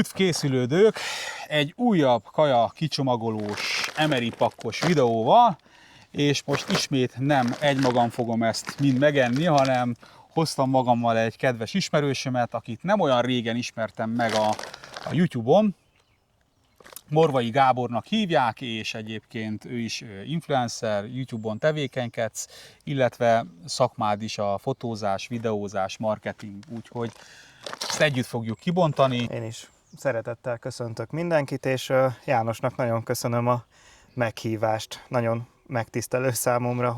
Üdv készülődők! Egy újabb kaja kicsomagolós, emery pakkos videóval, és most ismét nem egymagam fogom ezt mind megenni, hanem hoztam magammal egy kedves ismerősömet, akit nem olyan régen ismertem meg a YouTube-on. Morvai Gábornak hívják, és egyébként ő is influencer, YouTube-on tevékenykedsz, illetve szakmád is a fotózás, videózás, marketing, úgyhogy ezt együtt fogjuk kibontani. Én is szeretettel köszöntök mindenkit, és Jánosnak nagyon köszönöm a meghívást. Nagyon megtisztelő számomra,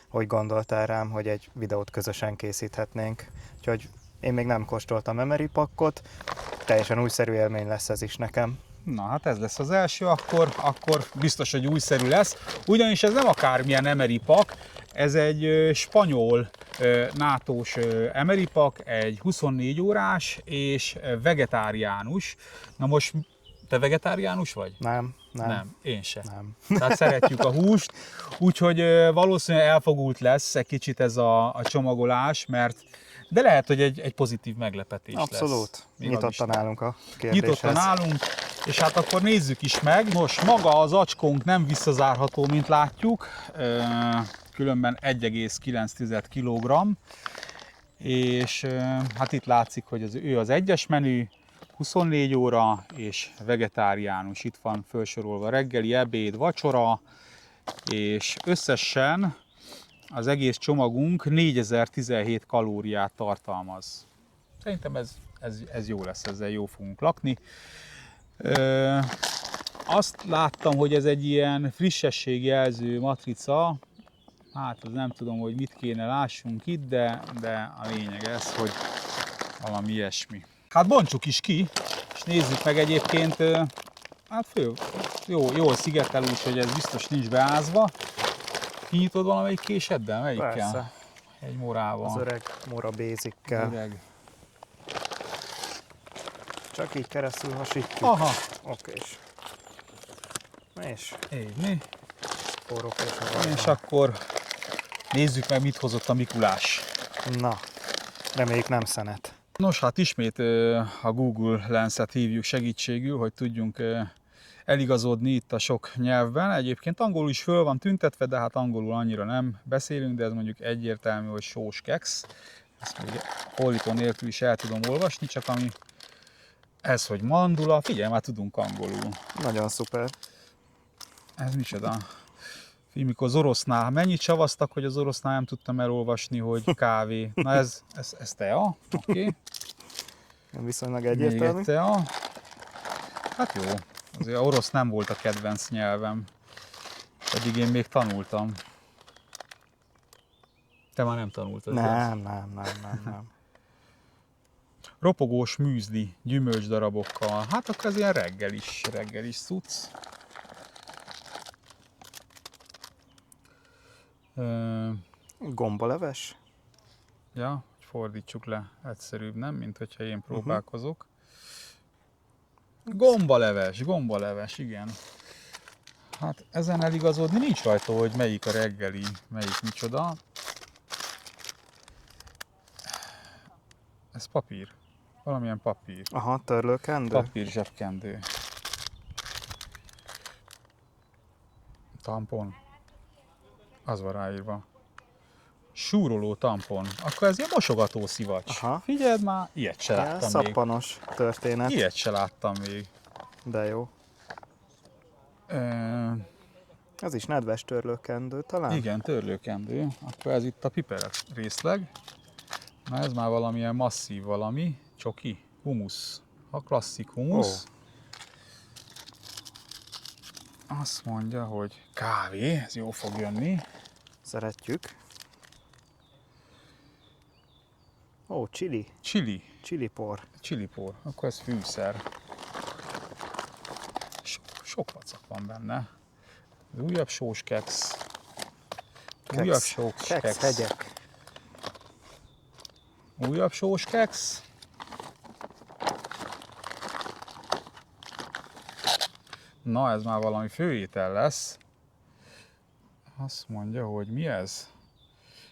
hogy gondoltál rám, hogy egy videót közösen készíthetnénk. Úgyhogy én még nem kóstoltam emery pakkot, teljesen újszerű élmény lesz ez is nekem. Na hát ez lesz az első, akkor biztos, hogy újszerű lesz. Ugyanis ez nem akármilyen emery pak, ez egy spanyol nátós emery pak, egy 24 órás és vegetáriánus. Na most te vegetáriánus vagy? Nem, én sem. Nem. Tehát szeretjük a húst, úgyhogy valószínűleg elfogult lesz egy kicsit ez a csomagolás, de lehet, hogy egy pozitív meglepetés lesz. Abszolút. Nyitottan állunk a kérdéshez. Nyitottan állunk, és hát akkor nézzük is meg. Most maga az acskónk nem visszazárható, mint látjuk, különben 1,9 kg, és hát itt látszik, hogy ő az egyes menü, 24 óra és vegetáriánus. Itt van felsorolva reggeli, ebéd, vacsora, és összesen az egész csomagunk 4017 kalóriát tartalmaz. Szerintem ez jó lesz, ezzel jó fogunk lakni. Azt láttam, hogy ez egy ilyen frissességjelző matrica. Hát az nem tudom, hogy mit kéne lássunk itt, de a lényeg ez, hogy valami ilyesmi. Hát bontsuk is ki, és nézzük meg egyébként, hát jól szigetel, úgyhogy ez biztos nincs beázva. Kinyitod valamelyik késeddel? Melyikkel? Persze. Egy morával. Az öreg mora basickel. Öreg. Csak így keresztül hasítjuk. Aha. Okés. És Így, forró és akkor nézzük meg, mit hozott a Mikulás. Na, reméljük nem szenet. Nos, hát ismét a Google Lens-et hívjuk segítségül, hogy tudjunk eligazodni itt a sok nyelvben. Egyébként angolul is föl van tüntetve, de hát angolul annyira nem beszélünk, de ez mondjuk egyértelmű, hogy sós keksz. Ezt még fordító nélkül is el tudom olvasni, csak ami ez, hogy mandula, figyelj, már tudunk angolul. Nagyon szuper. Ez micsoda? Mikor az orosznál, mennyit savaztak, hogy az orosznál nem tudtam elolvasni, hogy kávé. Na ez tea, oké. Viszonylag egyértelmű. Még tea. Hát jó, azért a orosz nem volt a kedvenc nyelvem, pedig én még tanultam. Te már nem tanultad? Nem. Ropogós műzli, gyümölcsdarabokkal. Hát akkor ez ilyen reggelis cucc. Gombaleves? Ja, hogy fordítsuk le, egyszerűbb, nem? Mint hogyha én próbálkozok. Gombaleves, igen. Hát ezen eligazodni nincs rajta, hogy melyik a reggeli, melyik micsoda. Ez papír. Valamilyen papír. Aha, törlőkendő? Papír zsebkendő. Tampon. Az van ráírva. Súroló tampon. Akkor ez ilyen mosogató szivacs. Aha. Figyeld már, ilyet se láttam még. Szappanos történet. Ilyet se láttam még. De jó. Ez is nedves törlőkendő talán? Igen, törlőkendő. Akkor ez itt a piper részleg. Na ez már valamilyen masszív valami. Csoki. Humusz. A klasszik humusz. Azt mondja, hogy kávé. Ez jó fog jönni. Szeretjük. Ó, chili. Chilipor. Chilipor. Akkor ez fűszer. Sok vacak van benne. Újabb sós keksz. Újabb sós keksz. Hegyek. Újabb sós keksz. Na, ez már valami főétel lesz. Azt mondja, hogy mi ez?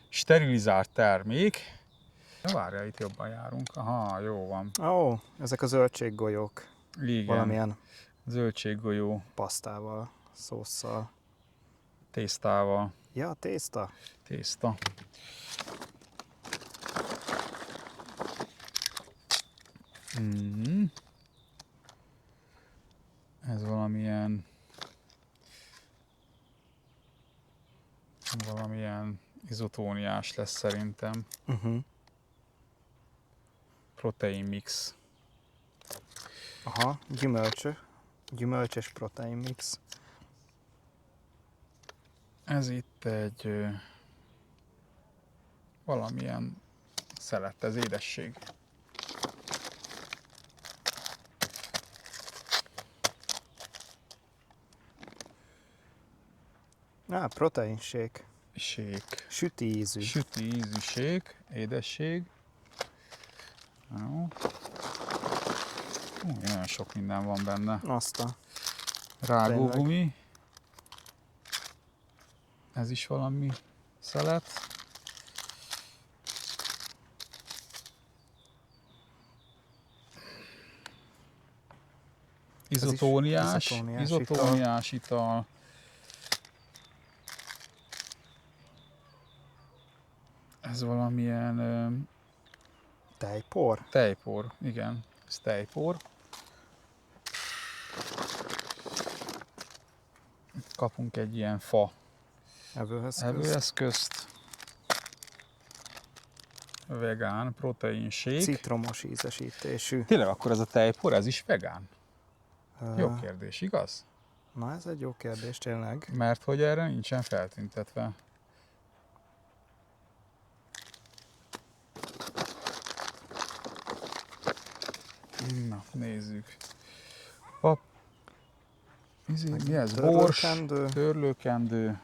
Sterilizált termék. Ja, várjál, itt jobban járunk. Aha, jó van. Ó, ezek a zöldséggolyók. Igen. Valamilyen Zöldséggolyó pasztával, szósszal. tésztával. Ja, tészta. Tészta. Mhm. Ez valamilyen izotóniás lesz szerintem. Protein mix. Aha, gyümölcsös protein mix. Ez itt egy valamilyen szelet, ez édesség. Proteinség. Süti ízű. Süti ízűség, édesség. Jó. Nagyon sok minden van benne. Azt a... Rágógumi. Ez is valami szelet. Izotóniás ital. Ez valamilyen Tejpor? Tejpor, igen. Ez tejpor. Kapunk egy ilyen fa evőeszközt. Vegán, proteinség. Citromos ízesítésű. Tényleg akkor ez a tejpor, ez is vegán? Jó kérdés, igaz? Na, ez egy jó kérdés, tényleg. Mert hogy erre nincsen feltüntetve. Na, nézzük. Mi ez? Bors, törlőkendő.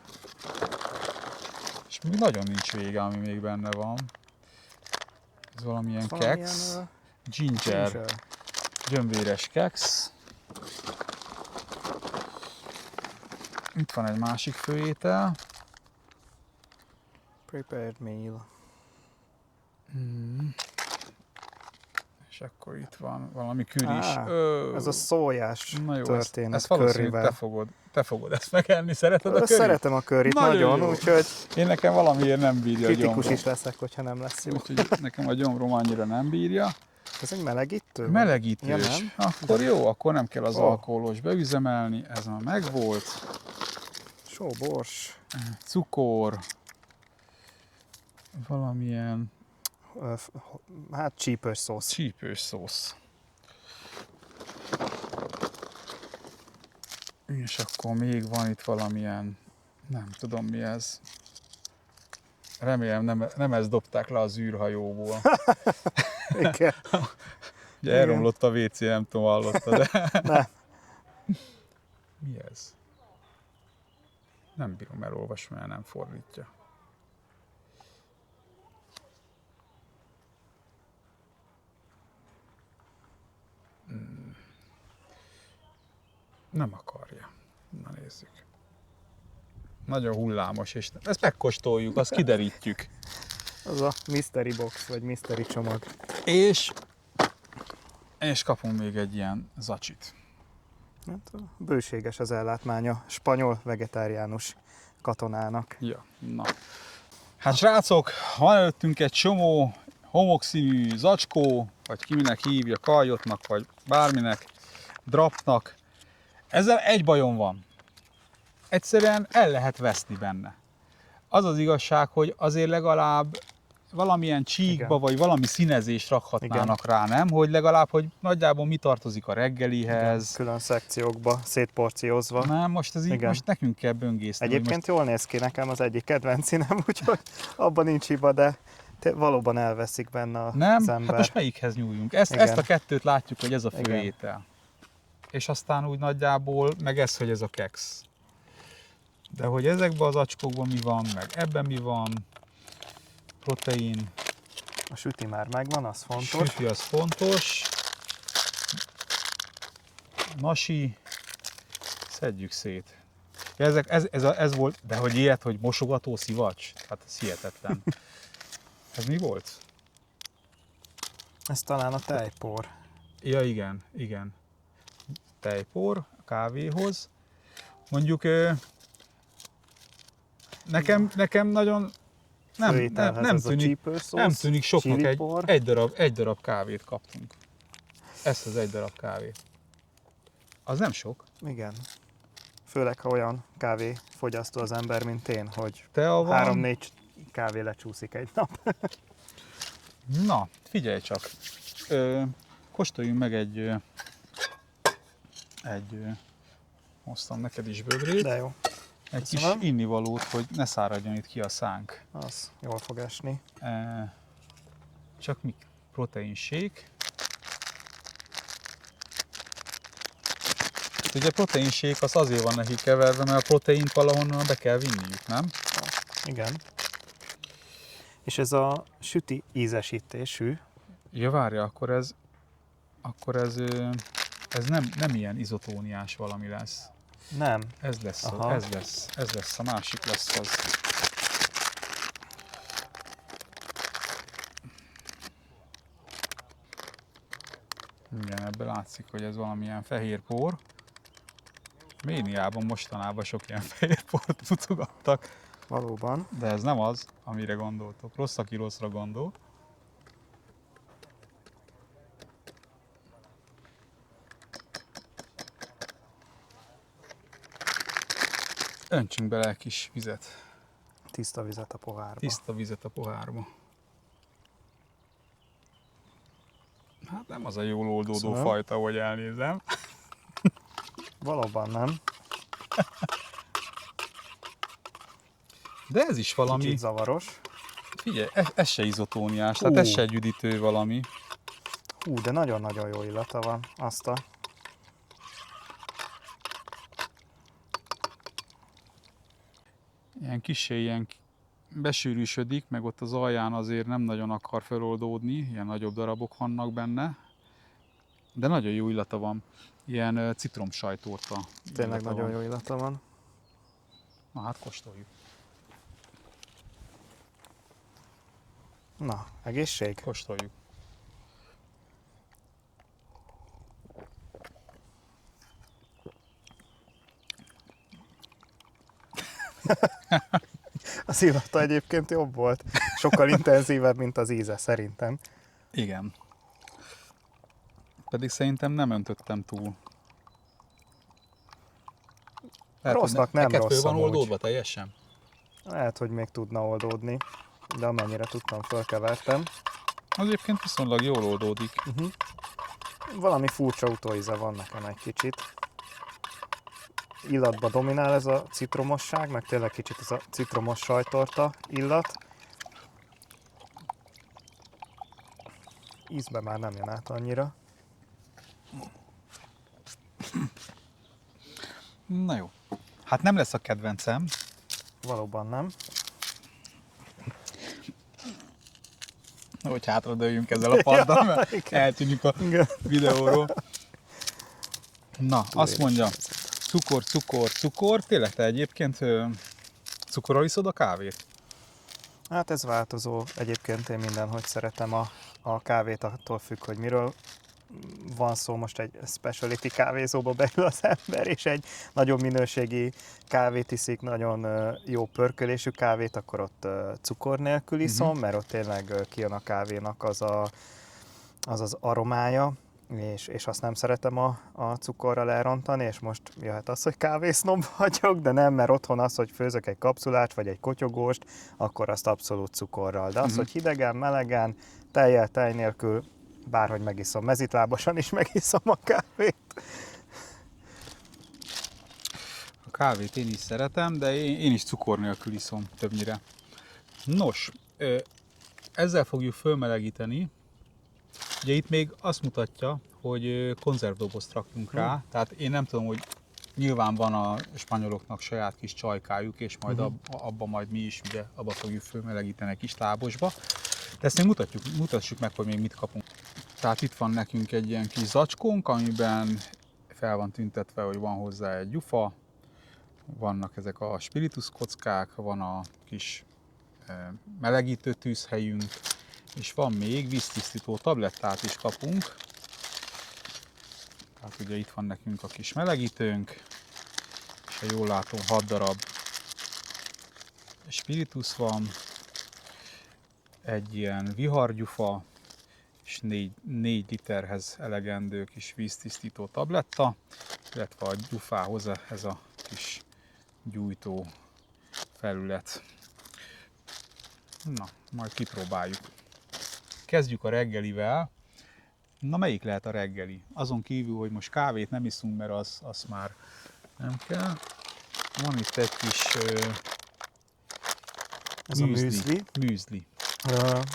És még nagyon nincs vége, ami még benne van. Ez valamilyen keksz. Ginger. Gyömbéres keksz. Itt van egy másik főétel. Prepared meal. És akkor itt van valami küris. Ez a szójás történet. Ezt valószínűleg te fogod ezt megenni. Szereted a körit? Szeretem a körit nagyon, úgyhogy... Én nekem valamiért nem bírja a gyomrom. Kritikus is leszek, hogyha nem lesz jó. Úgyhogy nekem a gyomrom annyira nem bírja. Ez egy melegítő? Melegítős. Ja, nem? Akkor jó, akkor nem kell az alkoholos beüzemelni. Ez már megvolt. Sóbors. Cukor. Valamilyen... csípős szósz. Csípős szósz. És akkor még van itt valamilyen, nem tudom mi ez. Remélem nem ezt dobták le az űrhajóból. Igen. Ugye elromlott a WC, nem tudom, hallotta, de... Nem. Mi ez? Nem bírom elolvasni, mert nem fordítja. Nem akarja. Na nézzük. Nagyon hullámos, és ezt megkóstoljuk, azt kiderítjük. Az a mystery box, vagy mystery csomag. És kapunk még egy ilyen zacsit. Hát, bőséges az ellátmánya spanyol vegetáriánus katonának. Ja, na. Hát srácok, van előttünk egy csomó homokszínű zacskó, vagy ki minek hívja, kajotnak, vagy bárminek, drapnak. Ezzel egy bajom van. Egyszerűen el lehet veszni benne. Az az igazság, hogy azért legalább valamilyen csíkba, vagy valami színezést rakhatnának rá, nem? Hogy legalább, hogy nagyjából mi tartozik a reggelihez. Igen, külön szekciókba, szétporciózva. Nem, most ez így, most nekünk kell böngészni. Egyébként most... jól néz ki, nekem az egyik kedvenc színem, úgyhogy abban nincs hiba, de valóban elveszik benne az ember. Hát most melyikhez nyúljunk? Ezt a kettőt látjuk, hogy ez a főétel. És aztán úgy nagyjából, meg ez, hogy ez a keksz. De hogy ezekben az acskókban mi van, meg ebben mi van, protein. A süti már megvan, az fontos. A süti az fontos. Nasi, szedjük szét. Ez volt, de hogy ilyet, hogy mosogató szivacs? Hát ez hihetetlen. Ez mi volt? Ez talán a tejpor. Ja, igen, igen. Tejpor a kávéhoz. Mondjuk nekem nagyon Főételhez ez a csípőszósz, nem tűnik soknak, chilipor. egy darab kávét kaptunk. Ezt az egy darab kávét. Az nem sok. Igen. Főleg, ha olyan kávéfogyasztó az ember, mint én, hogy Tea van. 3-4 kávé lecsúszik egy nap. Na, figyelj csak. Kóstoljunk meg egy hoztam neked is bögrét. De jó. Egy Köszönöm. kis innivalót, hogy ne száradjon itt ki a szánk. Az jól fog esni. Csak mi? Protein shake. Ugye a protein shake az azért van neki keverve, mert a proteint valahonnan be kell vinniük, nem? Igen. És ez a süti ízesítésű. Ja, várja, akkor ez nem ilyen izotóniás valami lesz. Nem. Ez lesz, Aha. ez lesz, a másik lesz az. Igen, ebből látszik, hogy ez valamilyen fehér por. Méniában mostanában sok ilyen fehér port mutogattak. Valóban. De ez nem az, amire gondoltok. Rossz, aki rosszra gondol. Öntsünk bele egy kis vizet. Tiszta vizet a pohárba. Tiszta vizet a pohárba. Hát nem az a jól oldódó Köszönöm. fajta, hogy elnézem. Valóban nem. De ez is valami, Kicsit zavaros. figyelj, ez se izotóniás, tehát ez se egy üdítő valami. De nagyon-nagyon jó illata van. Azt a... Ilyen besűrűsödik, meg ott az alján azért nem nagyon akar feloldódni, ilyen nagyobb darabok vannak benne. De nagyon jó illata van. Ilyen citromsajtorta. Tényleg illata nagyon van. jó illata van. Na hát kóstoljuk. Na, egészség? Kóstoljuk. Az illata egyébként jobb volt. Sokkal intenzívebb, mint az íze szerintem. Igen. Pedig szerintem nem öntöttem túl. Rossznak nem neked rossz föl van amúgy. oldódva teljesen? Lehet, hogy még tudna oldódni, de amennyire tudtam, fölkevertem. Az egyébként viszonylag jól oldódik. Valami furcsa utóíze van nekem egy kicsit. Illatba dominál ez a citromosság, meg tényleg kicsit ez a citromos sajtorta illat. Ízben már nem jön át annyira. Na jó. Hát nem lesz a kedvencem. Valóban nem. Hogy hátradőljünk ezzel a paddal, mert eltűnik a Igen. videóról. Na, azt mondja, cukor. Tényleg te egyébként cukorral iszod a kávét? Hát ez változó. Egyébként én mindenhogy szeretem a kávét, attól függ, hogy miről van szó. Most egy specialty kávézóba beül az ember, és egy nagyon minőségi kávét iszik, nagyon jó pörkölésű kávét, akkor ott cukor nélkül iszom, mert ott tényleg kijön a kávénak az aromája, és azt nem szeretem a cukorral elrontani, és most jöhet az, hogy kávésznob vagyok, de nem, mert otthon az, hogy főzök egy kapszulát, vagy egy kotyogóst, akkor azt abszolút cukorral. De az, hogy hidegen, melegen, tejjel, tej nélkül, bárhogy megiszom, mezitlábosan is megiszom a kávét. A kávét én is szeretem, de én is cukor nélkül iszom többnyire. Nos, ezzel fogjuk fölmelegíteni. Ugye itt még azt mutatja, hogy konzervdobozt rakjunk rá, tehát én nem tudom, hogy nyilván van a spanyoloknak saját kis csajkájuk, és majd abba majd mi is ugye, abba fogjuk fölmelegíteni egy kis lábosba. De ezt még mutassuk meg, hogy még mit kapunk. Tehát itt van nekünk egy ilyen kis zacskónk, amiben fel van tüntetve, hogy van hozzá egy gyufa, vannak ezek a spiritus kockák, van a kis melegítő tűzhelyünk, És van még víztisztító tablettát is kapunk. Tehát ugye itt van nekünk a kis melegítőnk, és ha jól látom 6 darab spiritus van, egy ilyen vihargyufa, és 4 literhez elegendő kis víztisztító tabletta, illetve a gyufához ez a kis gyújtó felület. Na, majd kipróbáljuk. Kezdjük a reggelivel. Na, melyik lehet a reggeli? Azon kívül, hogy most kávét nem iszunk, mert az már nem kell. Van itt egy kis Ez a műzli. Műzli.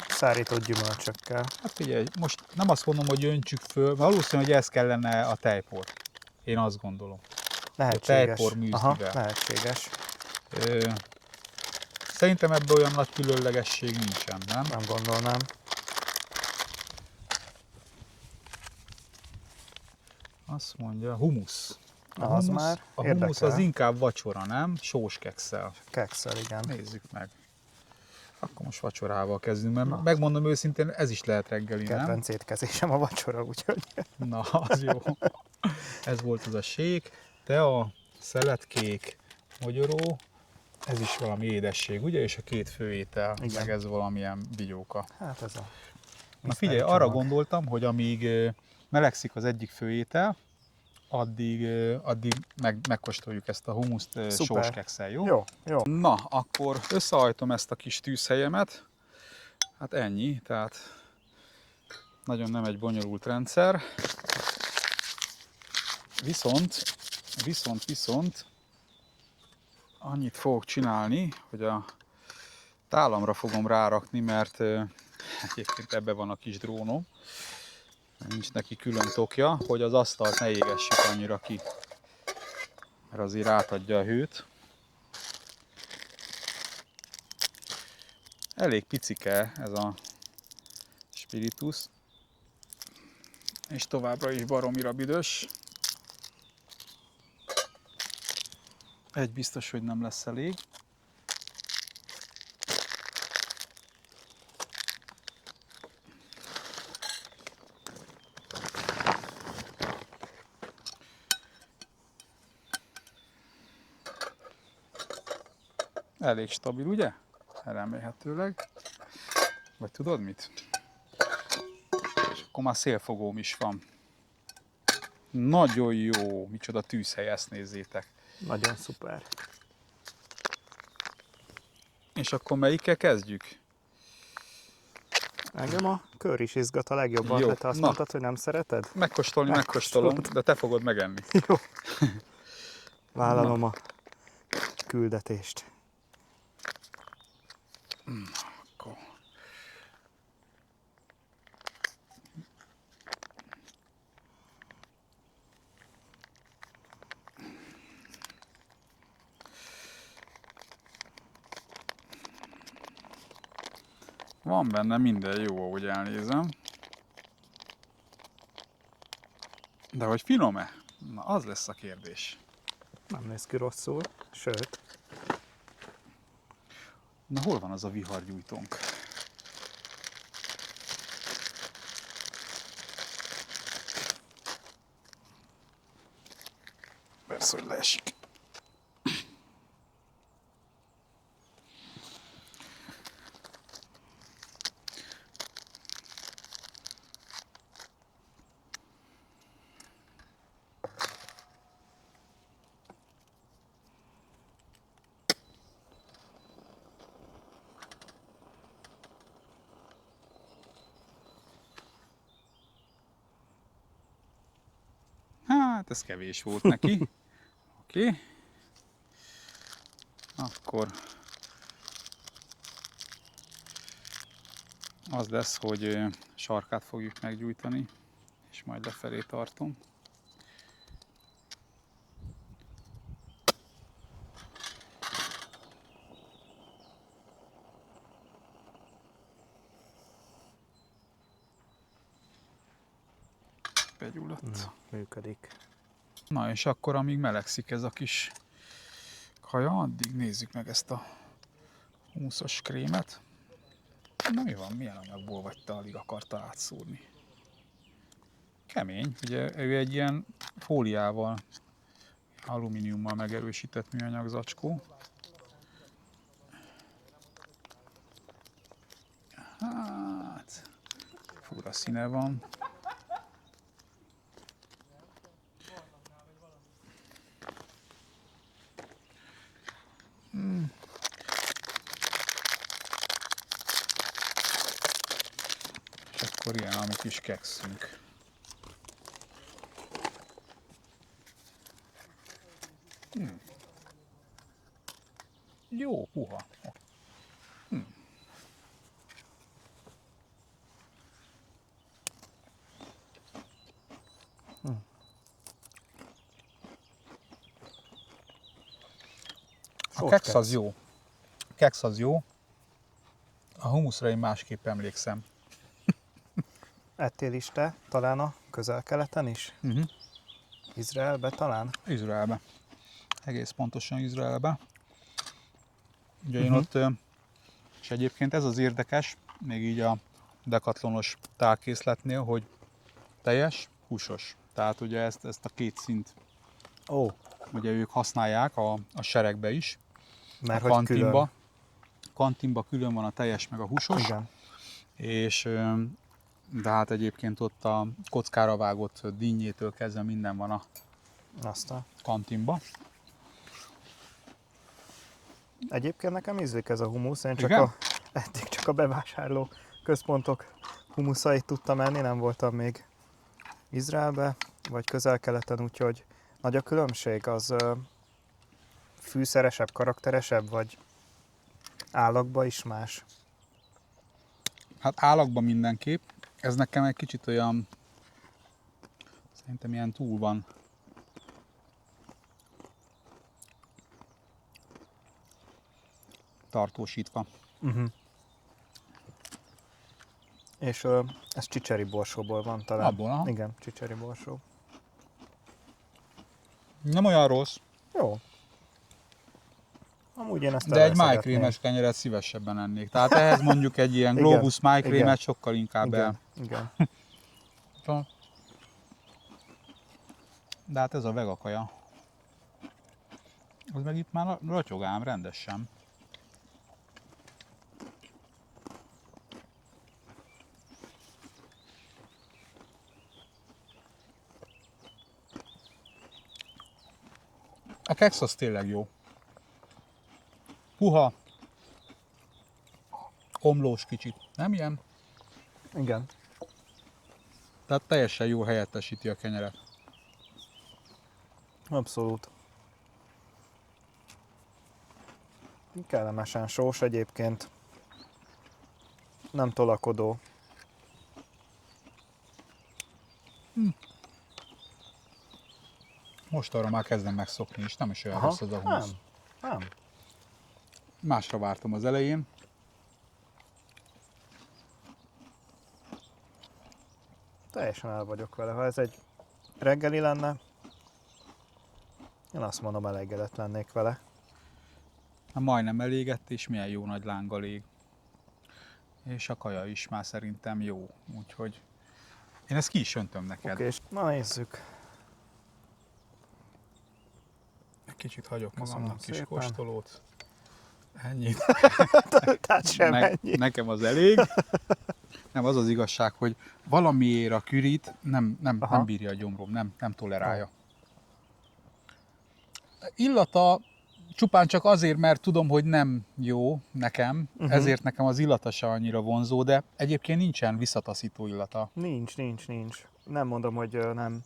Szárított gyümölcsökkel. Hát figyelj, most nem azt mondom, hogy öntsük föl, valószínű, hogy ez kellene a tejpor. Én azt gondolom. Lehetséges. A tejpor műzlivel. Aha, lehetséges. Szerintem ebben olyan nagy különlegesség nincsen, nem? Nem gondolnám. Azt mondja, humusz. Az már A humusz érdekel. az inkább vacsora, nem? Sós kekszel. Kekszel, igen. Nézzük meg. Akkor most vacsorával kezdünk, mert megmondom őszintén, ez is lehet reggeli, nem? Kedvenc étkezésem a vacsora, úgyhogy... Na, az jó. Ez volt az a sék, tea, szeletkék, mogyoró, ez is valami édesség, ugye? És a 2 főétel, Igen. meg ez valamilyen bigyóka. Hát ez a... Na figyelj, arra gondoltam, hogy amíg melegszik az egyik főétel, addig megkóstoljuk ezt a humuszt sós kekszel, jó? Jó, jó. Na, akkor összehajtom ezt a kis tűzhelyemet. Hát ennyi, tehát nagyon nem egy bonyolult rendszer. Viszont annyit fogok csinálni, hogy a tálamra fogom rárakni, mert egyébként ebbe van a kis drónom. Nincs neki külön tokja, hogy az asztalt ne égessük annyira ki, mert azért átadja a hőt. Elég picike ez a spiritus, és továbbra is baromira büdös. Egy biztos, hogy nem lesz elég. Elég stabil, ugye? Remélhetőleg. Vagy tudod mit? És akkor már szélfogóm is van. Nagyon jó! Micsoda tűzhely, ezt nézzétek. Nagyon szuper. És akkor melyikkel kezdjük? Engem a kör is izgat a legjobban, Jó, de te azt na. mondtad, hogy nem szereted? Megkóstolom, de te fogod megenni. Jó. Vállalom a küldetést. Akkor. Van benne minden jó, ahogy elnézem. De hogy finom-e? Na, az lesz a kérdés. Nem néz ki rosszul, sőt. Na, hol van az a vihargyújtónk? Persze, hogy leesik. Hát ez kevés volt neki. Oké. Akkor az lesz, hogy sarkát fogjuk meggyújtani, és majd lefelé tartom. Begyulladt. Na, működik. Na és akkor, amíg melegszik ez a kis kaja, addig nézzük meg ezt a humuszos krémet. Na mi van, milyen anyagból vagy te, alig akarta átszúrni? Kemény, ugye ő egy ilyen fóliával, alumíniummal megerősített műanyag zacskó. Hát, fura színe van. És akkor ilyen a mi kis kekszünk. Jó, puha. A keksz az jó. A keksz az jó. A humuszra én másképp emlékszem. Ettél is te, talán a Közel-Keleten is? Izraelbe talán? Izraelbe. Egész pontosan Izraelbe. Ugye én ott, és egyébként ez az érdekes, még így a dekatlonos tálkészletnél, hogy teljes, húsos. Tehát ugye ezt a két szint ugye ők használják a seregbe is. Mert a hogy külön. Kantinba külön van a teljes meg a húsos. Igen. És de hát egyébként ott a kockára vágott dinnyétől kezdve minden van a kantinba. Egyébként nekem ízlik ez a humusz, én eddig csak a bevásárló központok humuszait tudtam enni, nem voltam még Izraelbe, vagy Közel-Keleten, úgyhogy nagy a különbség, az fűszeresebb, karakteresebb, vagy állagba is más? Hát állagban mindenképp. Ez nekem egy kicsit olyan, szerintem ilyen túl van tartósítva. És ez csicseri borsóból van talán. Abból, aha. Igen, csicseri borsó. Nem olyan rossz, Jó. Amúgy én ezt de egy májkrémes kenyeret szívesebben ennék. Tehát ehhez mondjuk egy ilyen Globus májkrémet sokkal inkább el. Igen. De hát ez a vega kaja. Az meg itt már ratyog ám rendesen. A keksz az tényleg jó. Puha, omlós kicsit, nem ilyen? Igen. Tehát teljesen jó helyettesíti a kenyeret. Abszolút. Kellemesen sós egyébként. Nem tolakodó. Most arra már kezdem megszokni, és nem is olyan rossz az a húsz. Nem. Másra vártam az elején. Teljesen el vagyok vele. Ha ez egy reggeli lenne, én azt mondom, elégedett lennék vele. Hát majdnem elégett, és milyen jó nagy lánggal ég. És a kaja is már szerintem jó, úgyhogy én ezt ki is öntöm neked. Oké, na nézzük. Egy kicsit hagyok Köszönöm magamnak kis szépen. kóstolót. Ennyit. Tehát sem ennyi. Nekem az elég. Nem, az az igazság, hogy valamiért a kürit nem bírja a gyomrom, nem tolerálja. Illata csupán csak azért, mert tudom, hogy nem jó nekem, ezért nekem az illata se annyira vonzó, de egyébként nincsen visszataszító illata. Nincs. Nem mondom, hogy nem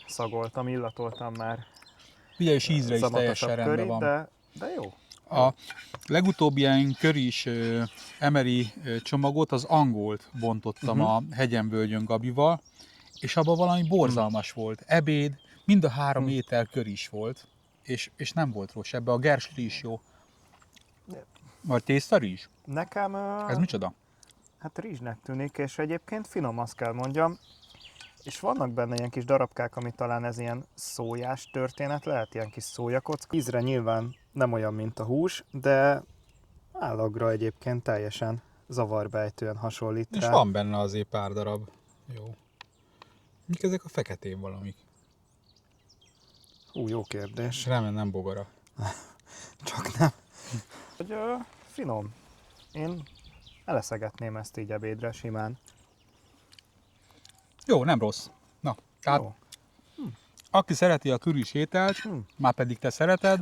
szagoltam, illatoltam már. Ugye, és ízre is teljesen rendben van. De jó. A legutóbbi ilyen köris emeri csomagot, az angolt bontottam a hegyen-völgyön Gabival, és abban valami borzalmas volt. Ebéd, mind a 3 étel köris volt, és nem volt rossz. Ebbe a gersli is jó. Vagy tésztarizs? Nekem... Ez micsoda? Hát rizsnek tűnik, és egyébként finom, azt kell mondjam. És vannak benne ilyen kis darabkák, ami talán ez ilyen szójás történet, lehet ilyen kis szójakocka. Ízre nyilván nem olyan, mint a hús, de állagra egyébként teljesen zavarbejtően hasonlít És rá. van benne azért pár darab. Jó. Mik ezek a feketén valamik? Jó kérdés. Remélem nem bogara. Csak nem. Hogy finom. Én eleszegetném ezt így ebédre simán. Jó, nem rossz. Na, tehát Jó. aki szereti a küris ételt, már pedig te szereted,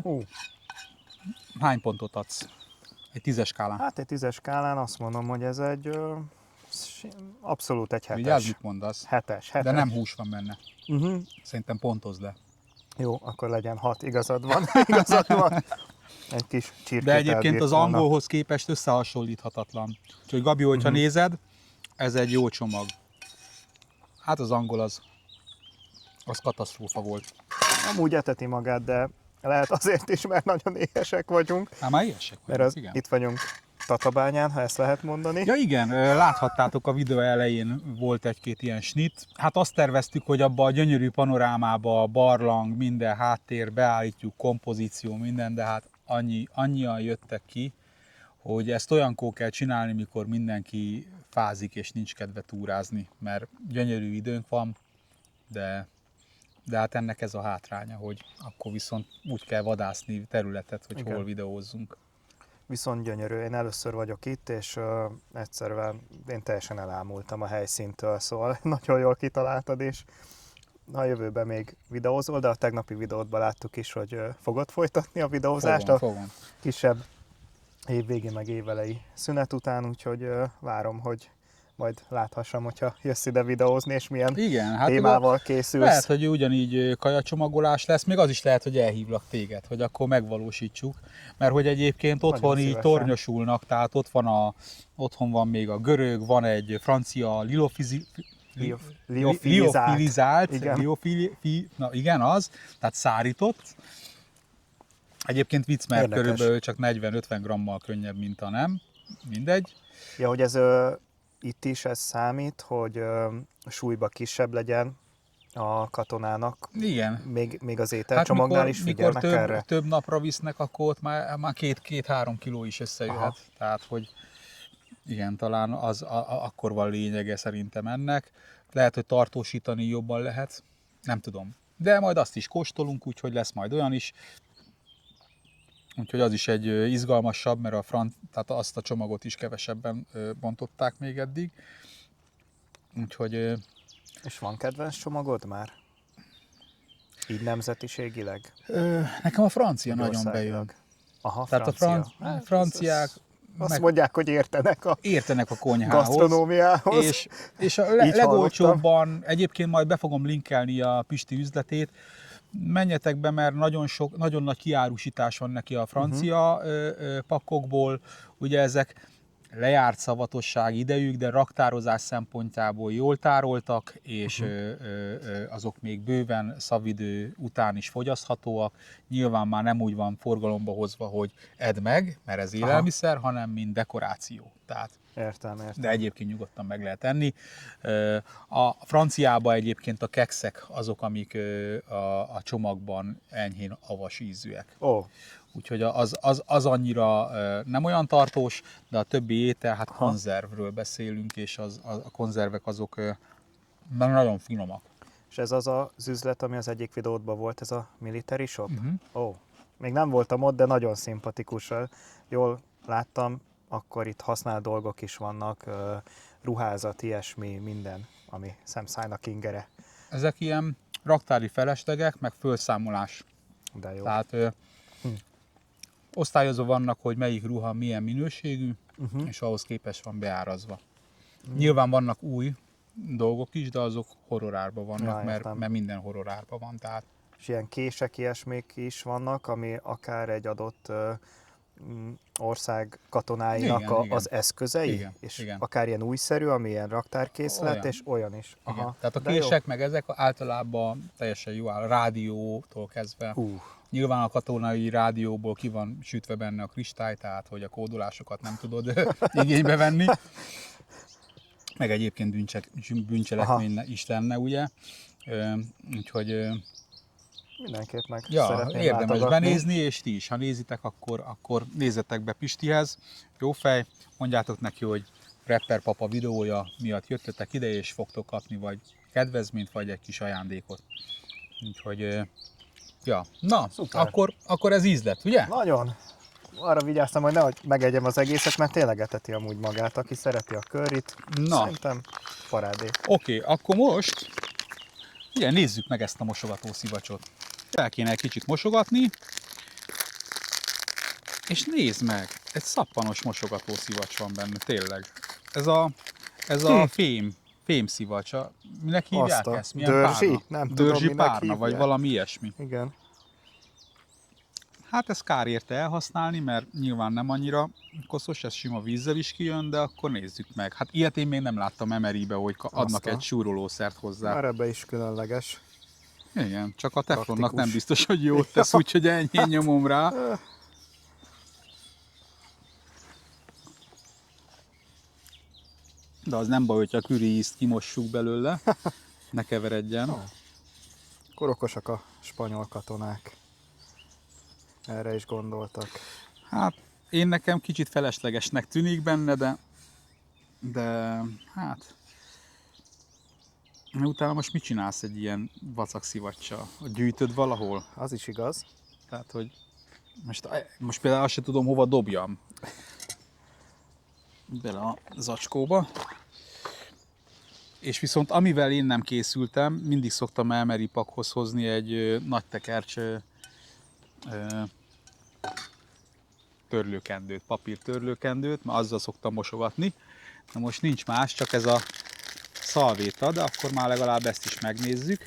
hány pontot adsz? Egy 10-es skálán. Hát egy 10-es skálán azt mondom, hogy ez egy abszolút egy 7-es. Vigyázz, mit mondasz. 7-es. De nem hús van benne. Uh-huh. Szerintem pontozd le. Jó, akkor legyen 6. Igazad van. Igazad van. Egy kis csirkét De egyébként az elbírt volna. angolhoz képest összehasonlíthatatlan. Úgyhogy Gabi, hogyha nézed, ez egy jó csomag. Hát az angol az katasztrófa volt. Amúgy eteti magát, de lehet azért is, mert nagyon éhesek vagyunk. Hát már ilyesek Mert vagyunk, igen. itt vagyunk Tatabányán, ha ezt lehet mondani. Ja igen, láthattátok a videó elején volt egy-két ilyen snit. Hát azt terveztük, hogy abba a gyönyörű panorámába a barlang, minden háttér, beállítjuk, kompozíció, minden, de hát annyian jöttek ki, hogy ezt olyankor kell csinálni, mikor mindenki fázik és nincs kedve túrázni, mert gyönyörű időnk van, de hát ennek ez a hátránya, hogy akkor viszont úgy kell vadászni területet, hogy Igen. hol videózzunk. Viszont gyönyörű. Én először vagyok itt, és egyszerűen én teljesen elámultam a helyszíntől, szóval nagyon jól kitaláltad, és a jövőben még videózol, de a tegnapi videódban láttuk is, hogy fogod folytatni a videózást Fogom. kisebb évvégi meg évelei szünet után, úgyhogy várom, hogy majd láthassam, hogyha jössz ide videózni, és milyen Igen, hát témával készülsz. lehet, hogy ugyanígy kajacsomagolás lesz, még az is lehet, hogy elhívlak téged, hogy akkor megvalósítsuk. Mert hogy egyébként otthon Nagyon így szívesen. tornyosulnak, tehát otthon van még a görög, van egy francia liofilizált, Igen. na igen, az, tehát szárított. Egyébként vicc, mert Érdekes. körülbelül csak 40-50 grammal könnyebb, mint a nem. Mindegy. Ja, hogy ez itt is ez számít, hogy súlyba kisebb legyen a katonának. Igen. Még az ételcsomagnál is figyelnek mikor erre. több napra visznek, akkor ott már 2-3 kiló is összejöhet. Aha. Tehát, hogy igen, talán az akkor van lényege szerintem ennek. Lehet, hogy tartósítani jobban lehet, nem tudom. De majd azt is kóstolunk, úgyhogy lesz majd olyan is. Úgyhogy az is egy izgalmasabb, mert tehát azt a csomagot is kevesebben bontották még eddig. Úgyhogy... És van kedvenc csomagod már? Így nemzetiségileg? Nekem a francia Vagy nagyon országilag? bejön. Aha, Tehát francia. a franciák Azt mondják, hogy értenek a értenek a konyhához. gasztronómiához. És a Így legolcsóbban, egyébként majd be fogom linkelni a Pisti üzletét, menjetek be, mert nagyon nagy kiárusítás van neki a francia pakkokból. Ugye ezek lejárt szavatosság idejük, de raktározás szempontjából jól tároltak, és azok még bőven szavidő után is fogyaszthatóak. Nyilván már nem úgy van forgalomba hozva, hogy edd meg, mert ez élelmiszer, hanem mint dekoráció. Tehát, Értem. de egyébként nyugodtan meg lehet enni. A franciában egyébként a kekszek azok, amik a csomagban enyhén avas ízűek. Ó, Úgyhogy az annyira nem olyan tartós, de a többi étel, hát konzervről beszélünk, és a konzervek azok nagyon finomak. és ez az üzlet, ami az egyik videódban volt, ez a Military Shop? Ó, még nem voltam ott, de nagyon szimpatikus. Jól láttam, akkor itt használt dolgok is vannak, ruházat, ilyesmi, minden, ami szemszájnak ingere. Ezek ilyen raktári feleslegek, meg fölszámolás. De jó. Tehát osztályozva vannak, hogy melyik ruha milyen minőségű, és ahhoz képest van beárazva. Nyilván vannak új dolgok is, de azok horrorárban vannak, mert minden horrorárban van. Tehát. És ilyen kések, ilyesmik is vannak, ami akár egy adott ország katonáinak Igen. az eszközei, Igen, és igen. akár ilyen újszerű, ami ilyen raktárkészlet, Olyan. és olyan is. Igen. Tehát a de jó. kések meg ezek általában teljesen jó áll, rádiótól kezdve. Nyilván a katonai rádióból ki van sütve benne a kristály, tehát hogy a kódolásokat nem tudod igénybe venni. Meg egyébként bűncselekmény is lenne, ugye? Úgyhogy Mindenképp meg Ja, szeretném érdemes látogatni. benézni, és ti is, ha nézitek, akkor nézzetek be Pistihez. Jó fej, mondjátok neki, hogy Rapper Papa videója miatt jöttetek ide, és fogtok kapni vagy kedvezményt, vagy egy kis ajándékot. Úgyhogy, ja, na, Szuper. akkor ez ízlet, ugye? Nagyon. Arra vigyáztam, hogy nehogy megegyem az egészet, mert tényleg eteti amúgy magát. Aki szereti a curryt, Na. szerintem parádé. Oké, akkor most ugye, nézzük meg ezt a mosogató szivacsot. El kéne egy kicsit mosogatni, és nézd meg, egy szappanos mosogató szivacs van benne, tényleg. Ez a fém szivacsa. Minek hívják Azt a ezt? Milyen dörzsi? párna? Nem tudom, Dörzsi minek párna, hívják. vagy valami ilyesmi. Igen. Hát ez kár érte elhasználni, mert nyilván nem annyira koszos, ez sima vízzel is kijön, de akkor nézzük meg. Hát ilyet én még nem láttam Emerybe, hogy adnak Aztán. egy súrolószert hozzá. Már ebbe is különleges. Igen, csak a teflonnak nem Praktikus. biztos, hogy jót tesz, úgyhogy ennyi nyomom rá. De az nem baj, hogyha a küri ízt kimossuk belőle, ne keveredjen. Akkor okosak a spanyol katonák. Erre is gondoltak. Hát én nekem kicsit feleslegesnek tűnik benne, de hát utána most mit csinálsz egy ilyen vacak szivacsal? Gyűjtöd valahol? Az is igaz. Tehát, hogy most például azt sem tudom, hova dobjam. Bele a zacskóba. És viszont amivel én nem készültem, mindig szoktam Emery pakhoz hozni egy nagy tekercs törlőkendőt, papírtörlőkendőt, mert azzal szoktam mosogatni. Na most nincs más, csak ez a szalvéta, de akkor már legalább ezt is megnézzük.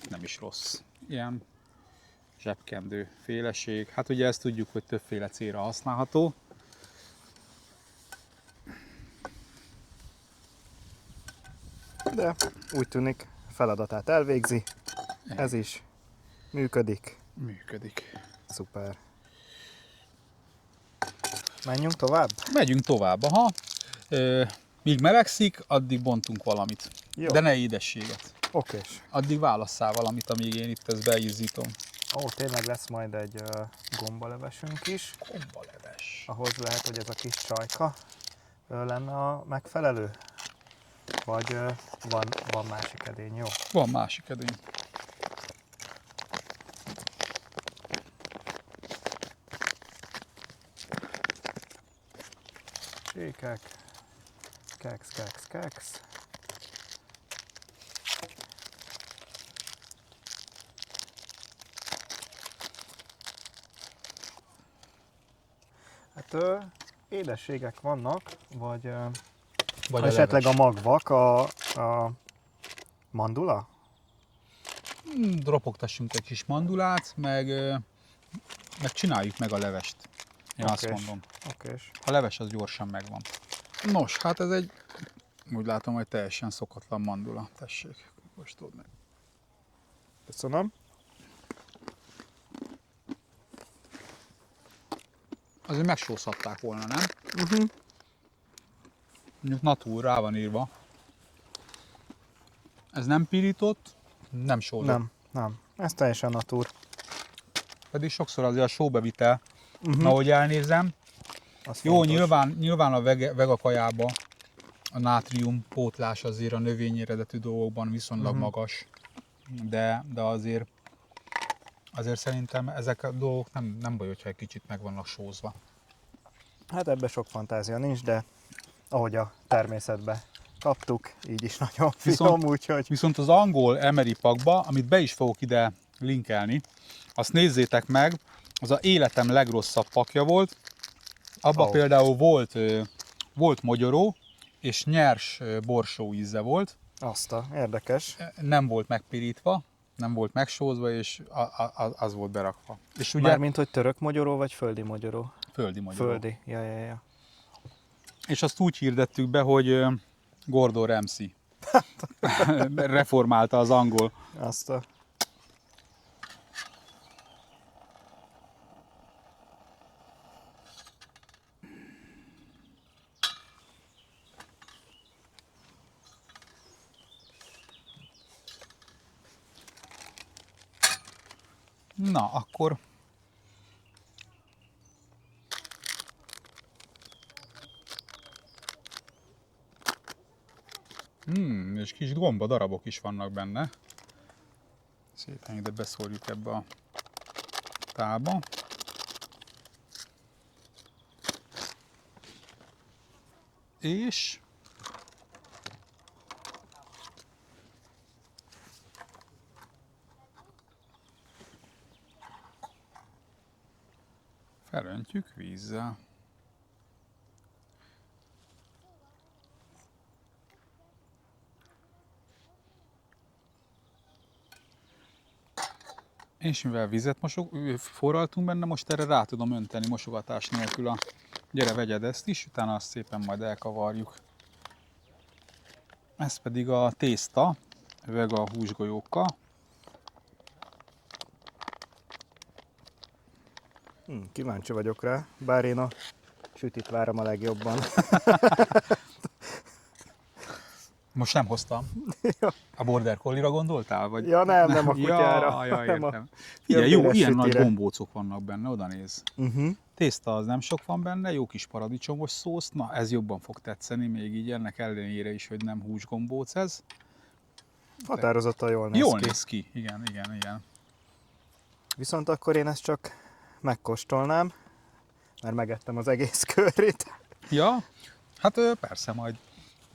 Nem is rossz. Ilyen zsebkendő féleség. Hát ugye ezt tudjuk, hogy többféle célra használható. De úgy tűnik, feladatát elvégzi. Ez is működik. Működik. Szuper. Menjünk tovább? Megyünk tovább, aha. Míg melegszik, addig bontunk valamit. Jó. De ne édességet. Okés. Addig válasszál valamit, amíg én itt ezt beízítom. Ó, tényleg lesz majd egy gombalevesünk is. Gombaleves. Ahhoz lehet, hogy ez a kis csajka lenne a megfelelő? Vagy van másik edény, jó? Van másik edény. Csékek. Keks. Hát édességek vannak, vagy esetleg a magvak, a mandula? Ropogtassunk egy kis mandulát, meg csináljuk meg a levest. Én azt Okés. mondom. Okés. A leves az gyorsan megvan. Nos, hát ez úgy látom, hogy teljesen szokatlan mandula. Tessék, kóstold meg. Köszönöm. Azért megsózhatták volna, nem? Uh-huh. Mondjuk natur, rá van írva. Ez nem pirított, nem sózott. Nem. Ez teljesen natur. Pedig sokszor azért a sóbevitel, Uh-huh. ahogy elnézem. Az Jó, fontos. nyilván a vega kajában a nátrium pótlás azért a növényi eredetű dolgokban viszonylag magas. De azért szerintem ezek a dolgok nem baj, hogyha egy kicsit meg vannak sózva. Hát ebbe sok fantázia nincs, de ahogy a természetbe kaptuk, így is nagyon finom, úgyhogy... Viszont az angol Emery pakba, amit be is fogok ide linkelni, azt nézzétek meg, az az életem legrosszabb pakja volt. Abban például volt mogyoró, és nyers borsó íze volt. Érdekes. Nem volt megpirítva, nem volt megsózva, és az volt berakva. És ugye Mármint, hogy török mogyoró, vagy földi mogyoró? földi mogyoró. Földi, ja. És azt úgy hirdettük be, hogy Gordon Ramsay reformálta az angol. Na, akkor és kis gomba darabok is vannak benne. Szépen ide beszórjuk ebbe a tálba. És felöntjük vízzel. És mivel vizet forraltunk benne, most erre rá tudom önteni mosogatás nélkül a... Gyere, vegyed ezt is, utána azt szépen majd elkavarjuk. Ez pedig a tészta, vega húsgolyókkal. Kíváncsi vagyok rá, bár én a sütit várom a legjobban. Most nem hoztam. A Border Collie-ra gondoltál? Vagy... Ja nem a kutyára. Ja, Nem értem. Figyelj, jó, gömbéles ilyen nagy sütire. gombócok vannak benne, oda néz. Tészta az nem sok van benne, jó kis paradicsomos szósz, na ez jobban fog tetszeni, még így ennek ellenére is, hogy nem húsgombóc ez. Határozottan jól néz Jól ki. néz ki, igen. Viszont akkor én ezt csak megkóstolnám, mert megettem az egész körét. Ja, hát persze, majd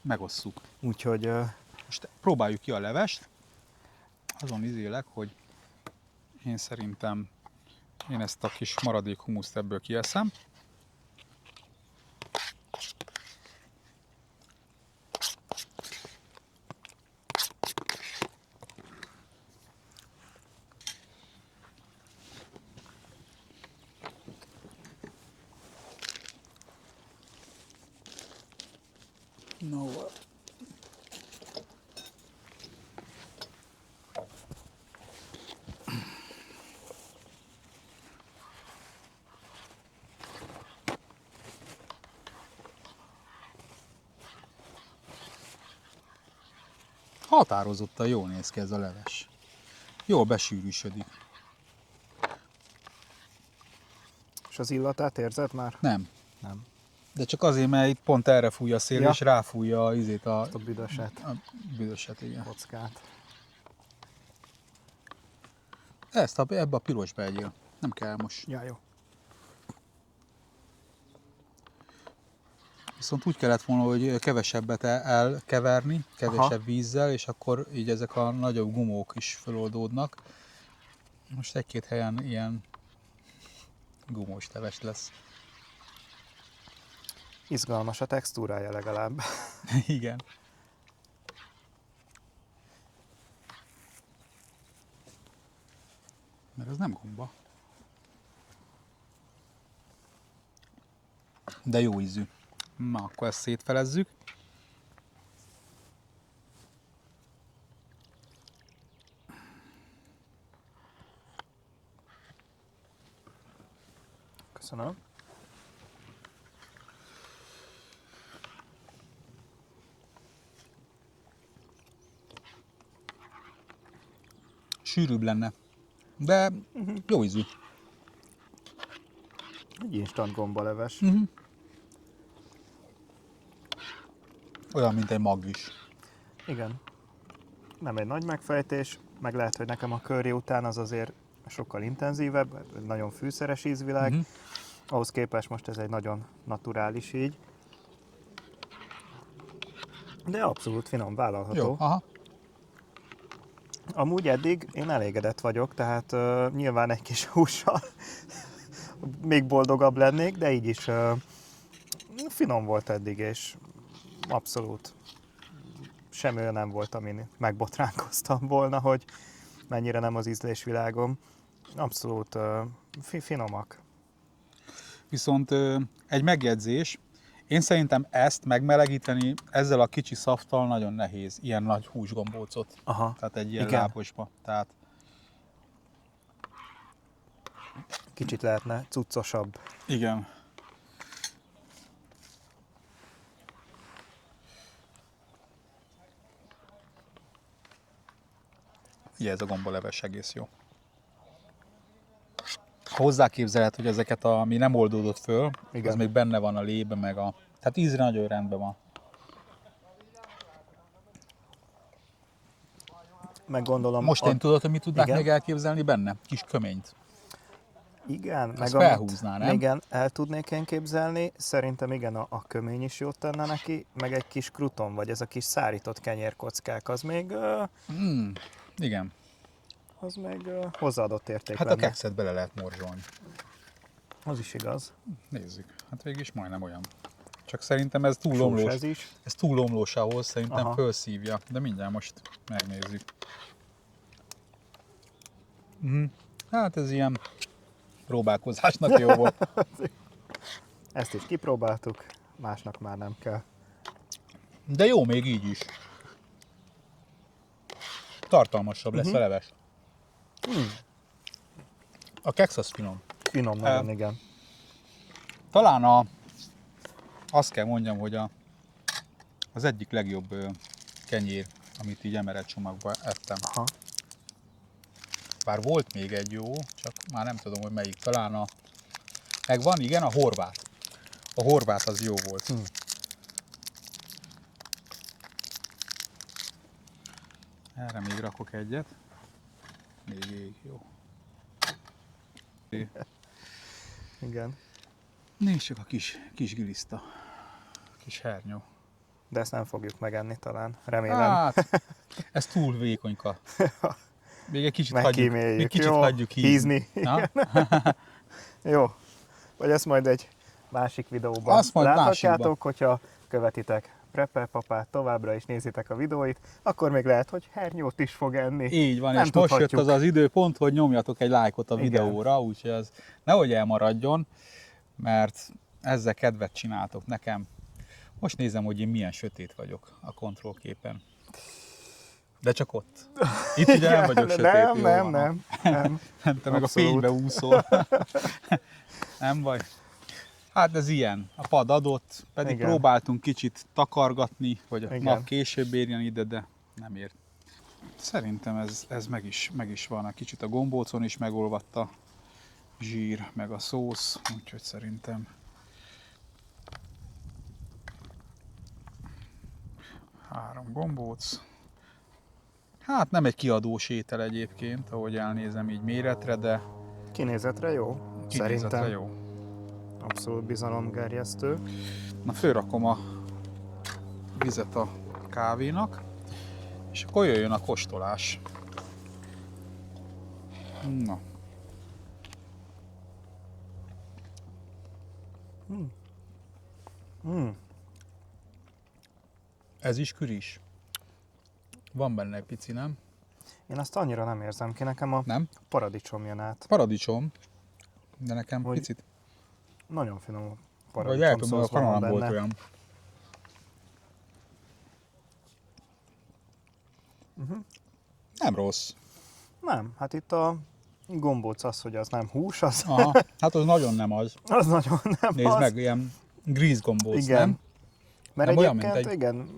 megosszuk. Úgyhogy Most próbáljuk ki a levest. Azon izélek, hogy én szerintem én ezt a kis maradék humuszt ebből kieszem. No. Határozottan jól néz ki ez a leves. Jól besűrűsödik. és az illatát érzed már? Nem. Nem. De csak azért, mert itt pont erre fúj a szél, Ja. és ráfújja a A büdöset, büdöset, igen. kockát. Ebbe a pirosba egyél. Nem kell most. Ja, jó. Viszont úgy kellett volna, hogy kevesebbet elkeverni, kevesebb vízzel, és akkor így ezek a nagyobb gumók is feloldódnak. Most egy-két helyen ilyen gumós leves lesz. Izgalmas a textúrája legalább. Igen. Mert ez nem gomba. De jó ízű. Na, akkor ezt szétfelezzük. Köszönöm. Sűrűbb lenne. De jó ízű. Egy instant gombaleves. Olyan, mint egy mag is. Igen. Nem egy nagy megfejtés, meg lehet, hogy nekem a curry után az azért sokkal intenzívebb, nagyon fűszeres ízvilág. Ahhoz képest most ez egy nagyon naturális így. De abszolút finom, vállalható. Jó, aha. Amúgy eddig én elégedett vagyok, tehát nyilván egy kis hússal még boldogabb lennék, de így is finom volt eddig, és abszolút semmi olyan nem volt, amin megbotránkoztam volna, hogy mennyire nem az ízlésvilágom. Abszolút finomak. Viszont egy megjegyzés, én szerintem ezt megmelegíteni ezzel a kicsi szafttal nagyon nehéz, ilyen nagy húsgombócot. Aha. Tehát egy ilyen Igen. lábosba. Tehát Kicsit lehetne cuccosabb. igen. Ugye ez a gombaleves egész jó. hozzáképzelhet, hogy ezeket, ami nem oldódott föl, Igen. az még benne van a lébe, meg a... Tehát ízre nagyon rendben van. Meg gondolom... Most én tudod, hogy mit tudnák Igen. még elképzelni benne? Kis köményt. Igen, Azt meg felhúzná, nem? igen, el tudnék én képzelni. Szerintem igen, a kömény is jót tenne neki, meg egy kis kruton, vagy ez a kis szárított kenyérkockák, Igen. az még hozzáadott érték Hát lenne. a kekszet bele lehet morzsolni. Az is igaz. Nézzük. Hát végig is majdnem olyan. Csak szerintem ez túl Sós omlós. ez is. Ez túl omlós ahhoz, szerintem Aha. fölszívja. De mindjárt most megnézzük. Hát ez ilyen próbálkozásnak jó volt. Ezt is kipróbáltuk, másnak már nem kell. De jó még így is. Tartalmasabb lesz a leves. A keksz az finom. Finom nagyon, igen. Talán azt kell mondjam, hogy az egyik legjobb kenyér, amit így emelet csomagban ettem. Aha. Bár volt még egy jó, csak már nem tudom, hogy melyik. Talán megvan, igen, a horvát. A horvát az jó volt. Erre még rakok egyet. Még jó. Igen. Nézd csak a kis giliszta. Kis hernyó. De ezt nem fogjuk megenni talán, remélem. Hát, ez túl vékonyka. Még egy kicsit hagyjuk. Megkíméljük. Még kicsit Jó, hagyjuk hízni. hízni. Jó. Vagy ezt majd egy másik videóban Azt majd láthatjátok, másikban. hogyha követitek Prepper Papát, továbbra is nézitek a videóit, akkor még lehet, hogy hernyót is fog enni. Így van, Nem és most jött tudhatjuk. az időpont, hogy nyomjatok egy lájkot a Igen. videóra, úgyhogy ez nehogy elmaradjon, mert ezzel kedvet csináltok nekem. Most nézem, hogy én milyen sötét vagyok a kontrollképen. De csak ott. Itt ugye nem vagyok sötét. Nem, jó nem, van. nem, nem. Te meg a Abszolút. fénybe úszol. Nem baj. Hát ez ilyen. A pad adott, pedig Igen. próbáltunk kicsit takargatni, hogy a Igen. nap később érjen ide, de nem ért. Szerintem ez meg is van. A kicsit a gombócon is megolvadt a zsír, meg a szósz, úgyhogy szerintem 3 gombóc. Hát nem egy kiadós étel egyébként, ahogy elnézem így méretre, de Kinézetre jó. kinézetre Szerintem jó. abszolút bizalomgerjesztő. Na fölrakom a vizet a kávénak, és akkor jöjjön a kóstolás. Na. Ez is küris. Van benne egy pici, nem? Én azt annyira nem érzem ki, nekem a Nem? paradicsom jön át. Paradicsom. De nekem Hogy picit. Nagyon finom a Vagy paradicsom eltömöl, a szósz van kanál nem volt benne. olyan. Nem rossz. Nem, hát itt a gombóc az, hogy az nem hús, az, Aha, hát az nagyon nem az. az nagyon nem Nézd az. meg, ilyen grízgombóc, Igen. nem? Mert Nem olyan, egyébként mint egy- igen,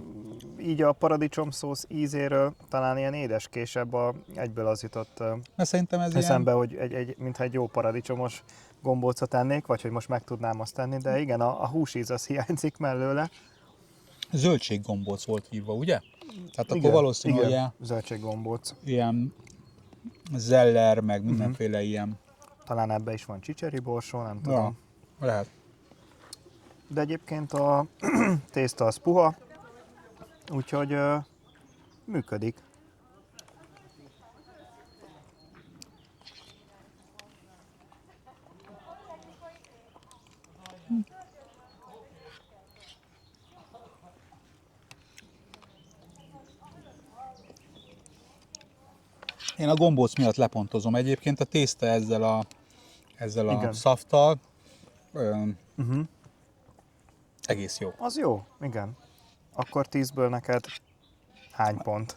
így a paradicsom szósz ízéről talán ilyen édeskésebb, egyből az jutott Mert szerintem ez eszembe, hogy mintha egy jó paradicsomos gombócot ennék, vagy hogy most meg tudnám azt tenni, de igen, a húsíz az hiányzik mellőle. ilyen zöldséggombóc volt írva, ugye? Tehát Igen, akkor valószínűleg igen, zöldséggombóc. ilyen zeller, meg Mhm. mindenféle ilyen. Talán ebbe is van csicseri borsó, nem tudom. Ja, lehet. De egyébként a tészta az puha, úgyhogy működik. Én a gombóc miatt lepontozom. Egyébként a tészta ezzel a Igen. szafttal egész jó. Az jó, igen. Akkor 10-ből neked hány pont?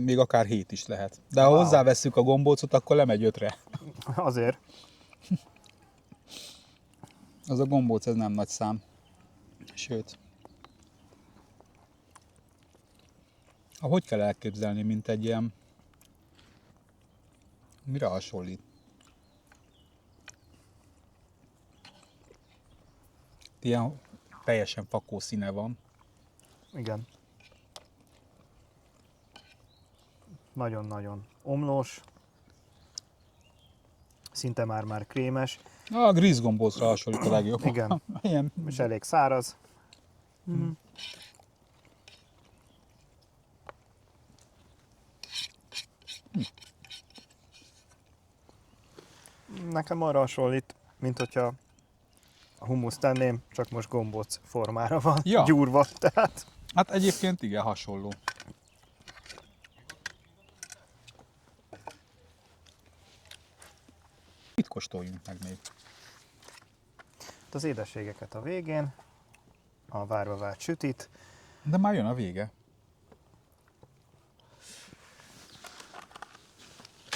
Még akár 7 is lehet. De ha Wow. hozzávesszük a gombócot, akkor lemegy 5-re. Azért. Az a gombóc, ez nem nagy szám. Sőt. Hogy kell elképzelni, mint egy ilyen Mire hasonlít? Ilyen teljesen fakó színe van. Igen. Nagyon-nagyon omlós. Szinte már krémes. A grízgombócra hasonlít a legjobb. Igen. Ilyen, És elég száraz. Nekem arra hasonlít, mint hogyha a humuszt tenném, csak most gombóc formára van Ja. gyúrva, tehát hát egyébként igen, hasonló. Mit kóstoljunk meg még? az édességeket a végén, a várva várt sütit. De már jön a vége.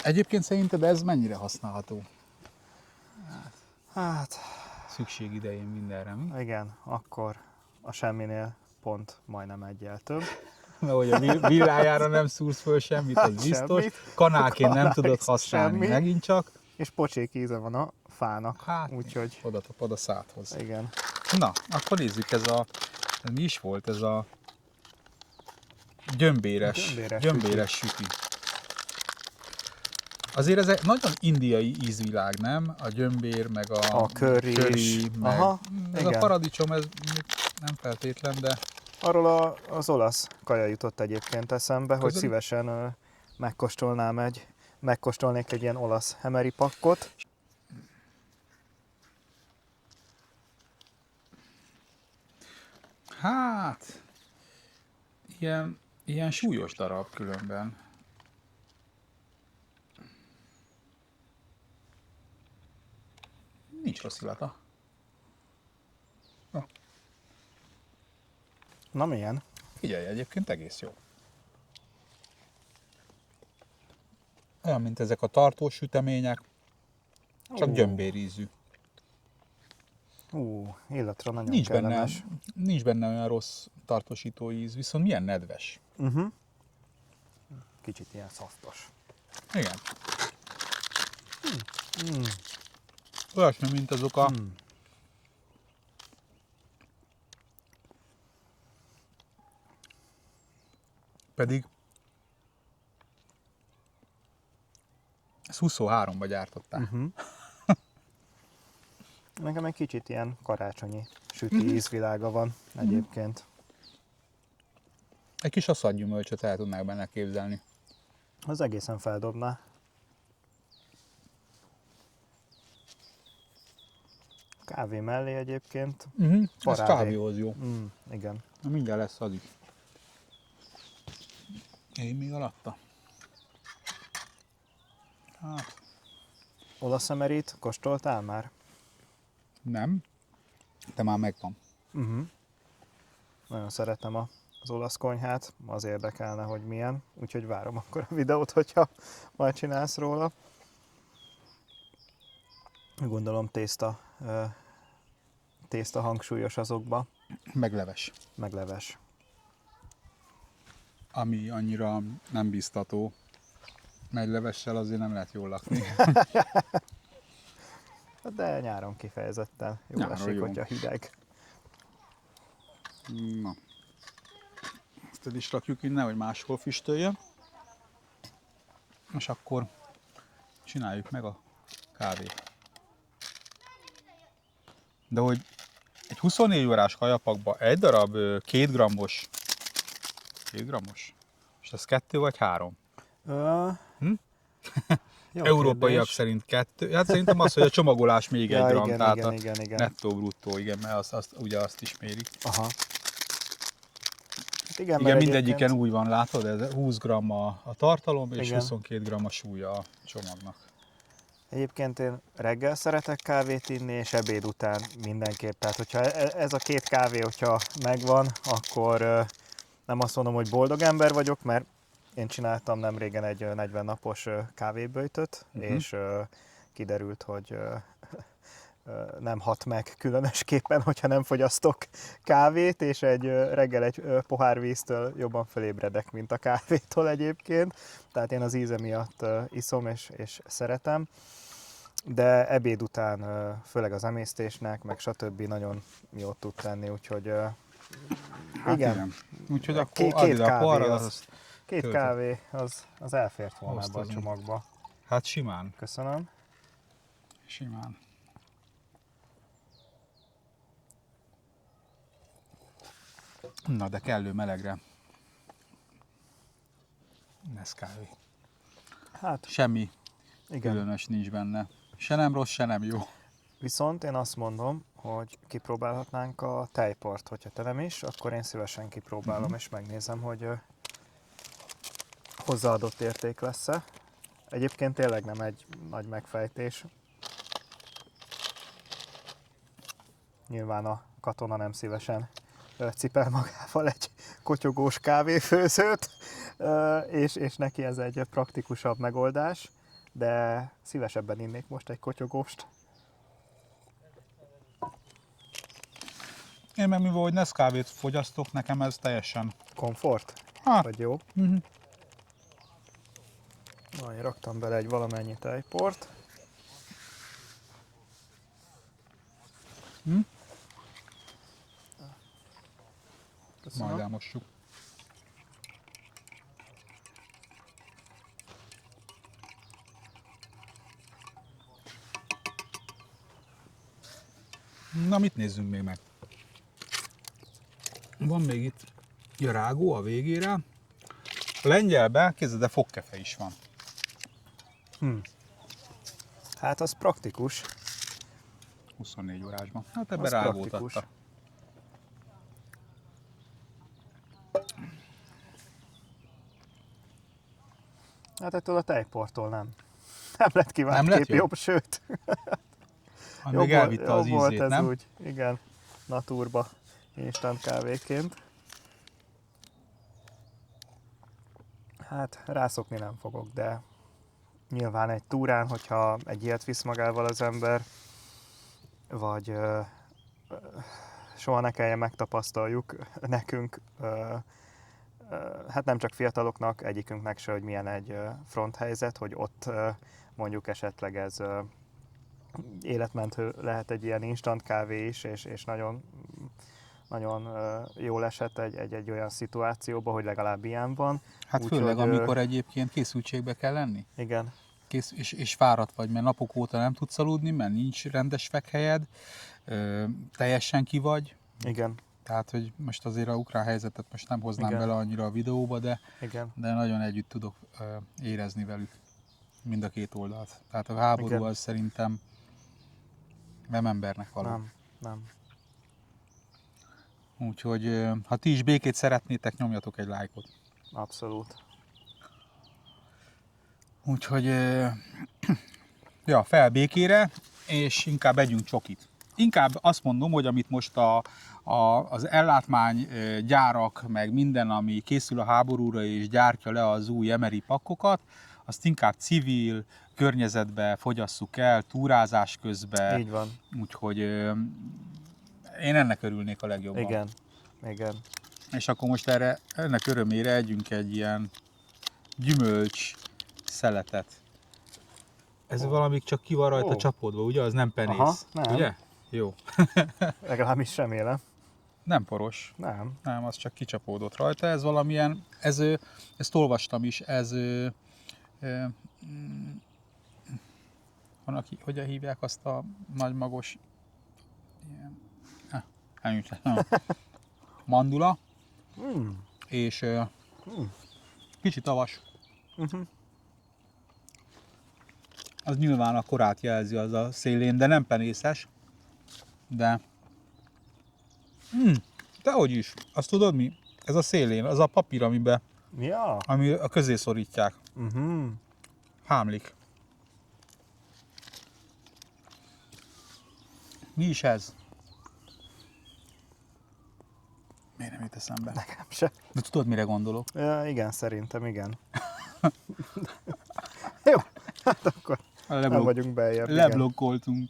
Egyébként szerinted ez mennyire használható? Hát, Szükség idején mindenre, mi? igen, akkor a semminél pont majdnem egyel több. Mert hogy a villájára nem szúrsz föl semmit, az biztos. Semmit. Kanálként nem Kanál tudod használni semmi. megint csak. És pocsék íze van a fának, Hát, úgyhogy oda tapad a szádhoz. igen. Na, akkor nézzük, ez mi is volt, ez a gyömbéres süti. Azért ez egy nagyon indiai ízvilág, nem? A gyömbér, meg A curry, meg aha, ez igen. a paradicsom, ez nem feltétlen, de Arról az olasz kaja jutott egyébként eszembe, hogy Közeli? szívesen megkóstolnék egy ilyen olasz hemeri pakkot. hát ilyen súlyos darab különben. Nincs rossz illata. Na milyen? Figyelj, egyébként egész jó. Olyan, mint ezek a tartós sütemények, csak gyömbérízű. Illatra nagyon Nincs benne, kellemes. nincs benne olyan rossz tartósító íz, viszont milyen nedves. Kicsit ilyen szaftos. Igen. Olyasmi, mint azok a... Pedig ezt 23-ba gyártották. Nekem egy kicsit ilyen karácsonyi süti ízvilága van egyébként. Egy kis asszadgyümölcsöt el tudnák benne képzelni. Az egészen feldobná. Kávé mellé egyébként. Ez Parádi. kávéhoz jó. Igen. Na, mindjárt lesz az is. Én még alatta. Hát, Olasz emerit kóstoltál már? nem. De már megvan. Nagyon szeretem az olasz konyhát, az érdekelne, hogy milyen, úgyhogy várom akkor a videót, hogyha majd csinálsz róla. Gondolom tészta hangsúlyos azokba, Meg leves. meg leves. Ami annyira nem biztató. Mert levessel azért nem lehet jól lakni. De nyáron kifejezetten jó Nyáron esik, jó. hogyha hideg. Na. Ezt el is rakjuk innen, hogy máshol füstöljön. És akkor csináljuk meg a kávét. De hogy egy 24 órás kajapakba egy darab 2 grammos, 2 grammos? És ez 2 vagy 3? Jó Európaiak kérdés. szerint 2. Hát szerintem az, hogy a csomagolás még Ja, 1 gram, igen, tehát igen. a nettó-bruttó, igen, mert ugye azt is mérik. Aha. Hát igen, Igen, mert mindegyiken egyébként- úgy van, látod, ez 20 g a tartalom, és Igen. 22 g a súlya a csomagnak. Egyébként én reggel szeretek kávét inni, és ebéd után mindenképp. Tehát, hogyha ez a 2 kávé, hogyha megvan, akkor nem azt mondom, hogy boldog ember vagyok, mert én csináltam nemrégen egy 40 napos kávéböjtöt, és kiderült, hogy nem hat meg különösképpen, hogyha nem fogyasztok kávét, és reggel egy pohár víztől jobban fölébredek, mint a kávétól egyébként. Tehát én az íze miatt iszom és szeretem. De ebéd után, főleg az emésztésnek, meg stb. Nagyon jót tud tenni, úgyhogy Hát igen. Úgyhogy akkor Két a kávé poharat, az- Két kávé az elfért volna ebbe a Osztozunk. csomagba. Hát simán. Köszönöm. Simán. Na, de kellő melegre. Nescafé. Hát Semmi igen. különös nincs benne. Se nem rossz, se nem jó. Viszont én azt mondom, hogy kipróbálhatnánk a tejport, hogyha te nem is, akkor én szívesen kipróbálom és megnézem, hogy hozzáadott érték lesz-e. Egyébként tényleg nem egy nagy megfejtés. Nyilván a katona nem szívesen cipel magával egy kotyogós kávéfőzőt, és neki ez egy praktikusabb megoldás, de szívesebben innék most egy kotyogóst. Én meg mivel, hogy Nescafét fogyasztok, nekem ez teljesen... Komfort? Hát, Vagy jó? Na, én raktam bele egy valamennyi tejport. Köszönöm. majd elmossuk. Na, mit nézzünk még meg? Van még itt rágó a végére. A lengyelben, kézzel, de fogkefe is van. Hát az praktikus. 24 órásban. Hát ebben Az rágót praktikus. adta. Hát ettől a tejporttól nem. Nem lett Nem lett kiváltképp jobb? jobb, sőt. Még elvitte az jobb volt ízét, ez nem? úgy. Igen, naturba, instant kávéként. Hát rászokni nem fogok, de nyilván egy túrán, hogyha egy ilyet visz magával az ember, vagy soha ne kelljen megtapasztaljuk nekünk, hát nem csak fiataloknak, egyikünknek se, hogy milyen egy fronthelyzet, hogy ott mondjuk esetleg ez életmentő lehet egy ilyen instant kávé is, és nagyon, nagyon jól esett egy olyan szituációba, hogy legalább ilyen van. Hát főleg, amikor egyébként készültségbe kell lenni. Igen. És fáradt vagy, mert napok óta nem tudsz aludni, mert nincs rendes fekhelyed, teljesen ki vagy. Igen. Tehát, hogy most azért a ukrán helyzetet most nem hoznám Igen. bele annyira a videóba, Igen. de nagyon együtt tudok érezni velük mind a két oldalt. Tehát a háború Igen. az szerintem nem embernek való. Nem. Úgyhogy ha ti is békét szeretnétek, nyomjatok egy lájkot. Abszolút. Úgyhogy ja, fel békére, és inkább együnk csokit. Inkább azt mondom, hogy amit most az ellátmánygyárak, meg minden, ami készül a háborúra és gyártja le az új emeri pakkokat, azt inkább civil környezetbe fogyasszuk el, túrázás közben. Így van. Úgyhogy én ennek örülnék a legjobban. Igen. És akkor most ennek örömére együnk egy ilyen gyümölcs szeletet. Ez valamik csak ki van rajta csapódva, ugye? Az nem penész. Aha, nem. Ugye? Jó. Legalábbis remélem. Nem poros. Nem, az csak kicsapódott rajta. Ez valamilyen, ezt olvastam is, van, aki, hogyan hívják azt a nagy magos, ilyen, mandula, és kicsit avas. Az nyilván a korát jelzi az a szélén, de nem penészes. De dehogy is. Azt tudod mi? Ez a szélén, az a papír, ami a közé szorítják. Hámlik. Mi is ez? Miért nem jut eszembe? Nekem se. De tudod, mire gondolok? Ja, igen, szerintem igen. Jó, hát akkor nem vagyunk beljebb. Leblokkoltunk.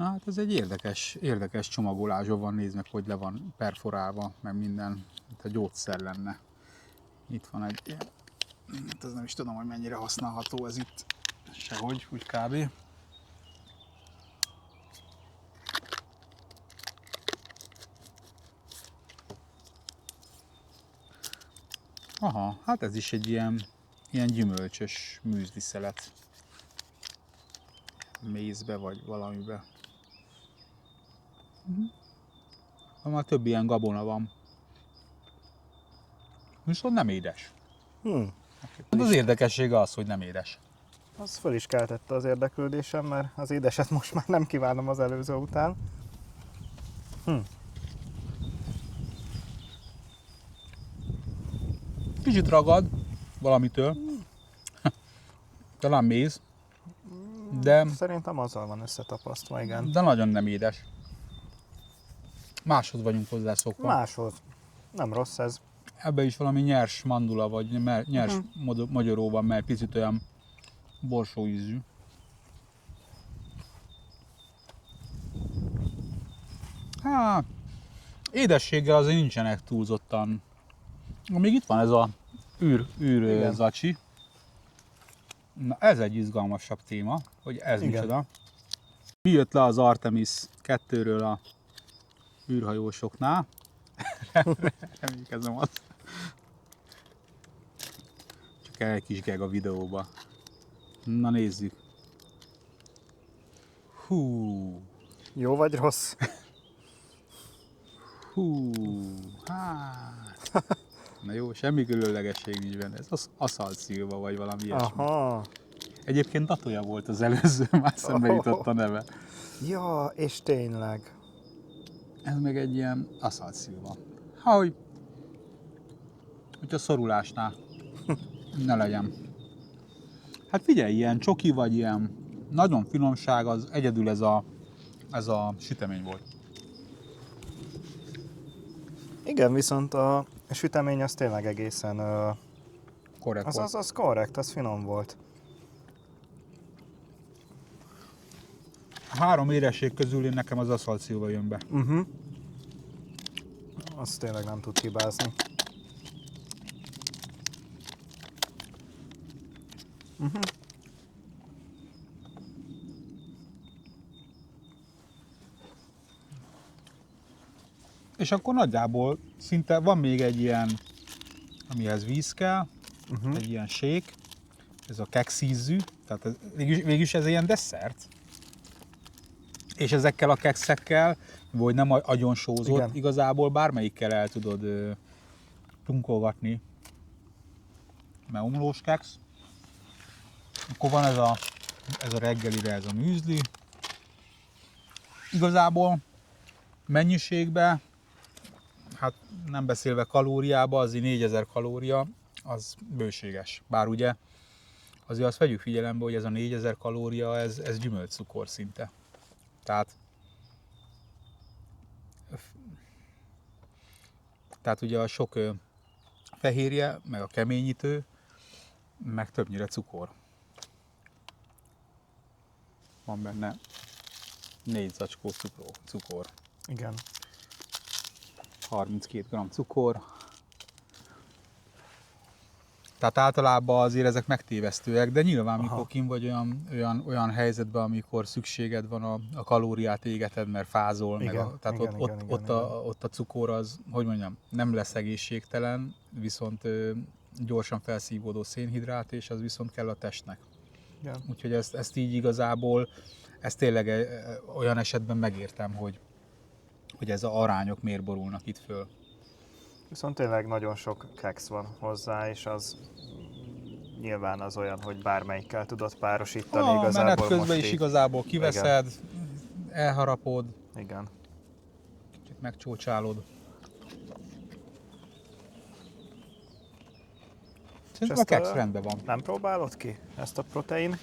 Hát ez egy érdekes csomagolásban van, nézd meg, hogy le van perforálva, meg minden, mint a gyógyszer lenne. Itt van egy ilyen, hát ez nem is tudom, hogy mennyire használható ez itt, sehogy, úgy kb. Aha, hát ez is egy ilyen gyümölcsös műzliszelet. Mézbe vagy valamibe. Már több ilyen gabona van. Viszont nem édes. Az érdekessége az, hogy nem édes. Az föl is keltette az érdeklődésem, mert az édeset most már nem kívánom az előző után. Kicsit ragad valamitől. Talán méz. De Szerintem azzal van összetapasztva, igen. De nagyon nem édes. Máshoz vagyunk hozzászokva. Máshoz. Nem rossz ez. Ebben is valami nyers mandula, vagy nyers magyaró van, mert picit olyan borsó ízű. Hát, édességgel azért nincsenek túlzottan. Még itt van ez a űr zacsi. Na, ez egy izgalmasabb téma, hogy ez Igen. micsoda. Mi jött le az Artemis 2-ről a űrhajósoknál? Emlékezem azt. Csak egy kis geg a videóba. Na nézzük. Hú. Jó vagy rossz? Hú. Hát. Na jó, semmi különlegesség nincs benne. Ez az aszalt szilva, vagy valami ilyesmi. Aha. Egyébként Tatoja volt az előző, már szembe jutott a neve. Ja, és tényleg. Ez meg egy ilyen aszalt szilva. Hogyha szorulásnál ne legyen. Hát figyelj, ilyen csoki vagy ilyen nagyon finomság, az egyedül ez a sütemény volt. Igen, viszont a sütemény az tényleg egészen... Korrekt volt. Az korrekt, az finom volt. A 3 édesség közül én nekem az aszalt szilva jön be. Azt tényleg nem tud hibázni. És akkor nagyjából szinte van még egy ilyen, amihez víz kell, egy ilyen shake, ez a kekszízű, tehát végülis ez ilyen desszert. És ezekkel a kekszekkel, vagy nem agyonsózott, Igen. igazából bármelyikkel el tudod tunkolgatni. Meumlós keksz. Akkor van ez a reggelire ez a műzli. Igazából mennyiségben, hát nem beszélve kalóriába, azért 4000 kalória, az bőséges. Bár ugye azért azt vegyük figyelembe, hogy ez a 4000 kalória, ez gyümölcscukor szinte. Tehát ugye a sok fehérje, meg a keményítő, meg többnyire cukor. Van benne 4 zacskó cukor. Igen. 32 g cukor. Tehát általában azért ezek megtévesztőek, de nyilván mikor kint vagy olyan helyzetben, amikor szükséged van a kalóriát égeted, mert fázol, Igen, tehát ott a cukor az, hogy mondjam, nem lesz egészségtelen, viszont gyorsan felszívódó szénhidrát, és az viszont kell a testnek. Igen. Úgyhogy ezt így igazából, ezt tényleg olyan esetben megértem, hogy ez az arányok miért borulnak itt föl. Viszont tényleg nagyon sok keksz van hozzá, és az nyilván az olyan, hogy bármelyikkel tudod párosítani igazából. Menet közben most is így. igazából kiveszed, elharapod, Igen. kicsit megcsócsálod. Szerintem a keksz rendben van. Nem próbálod ki ezt a protein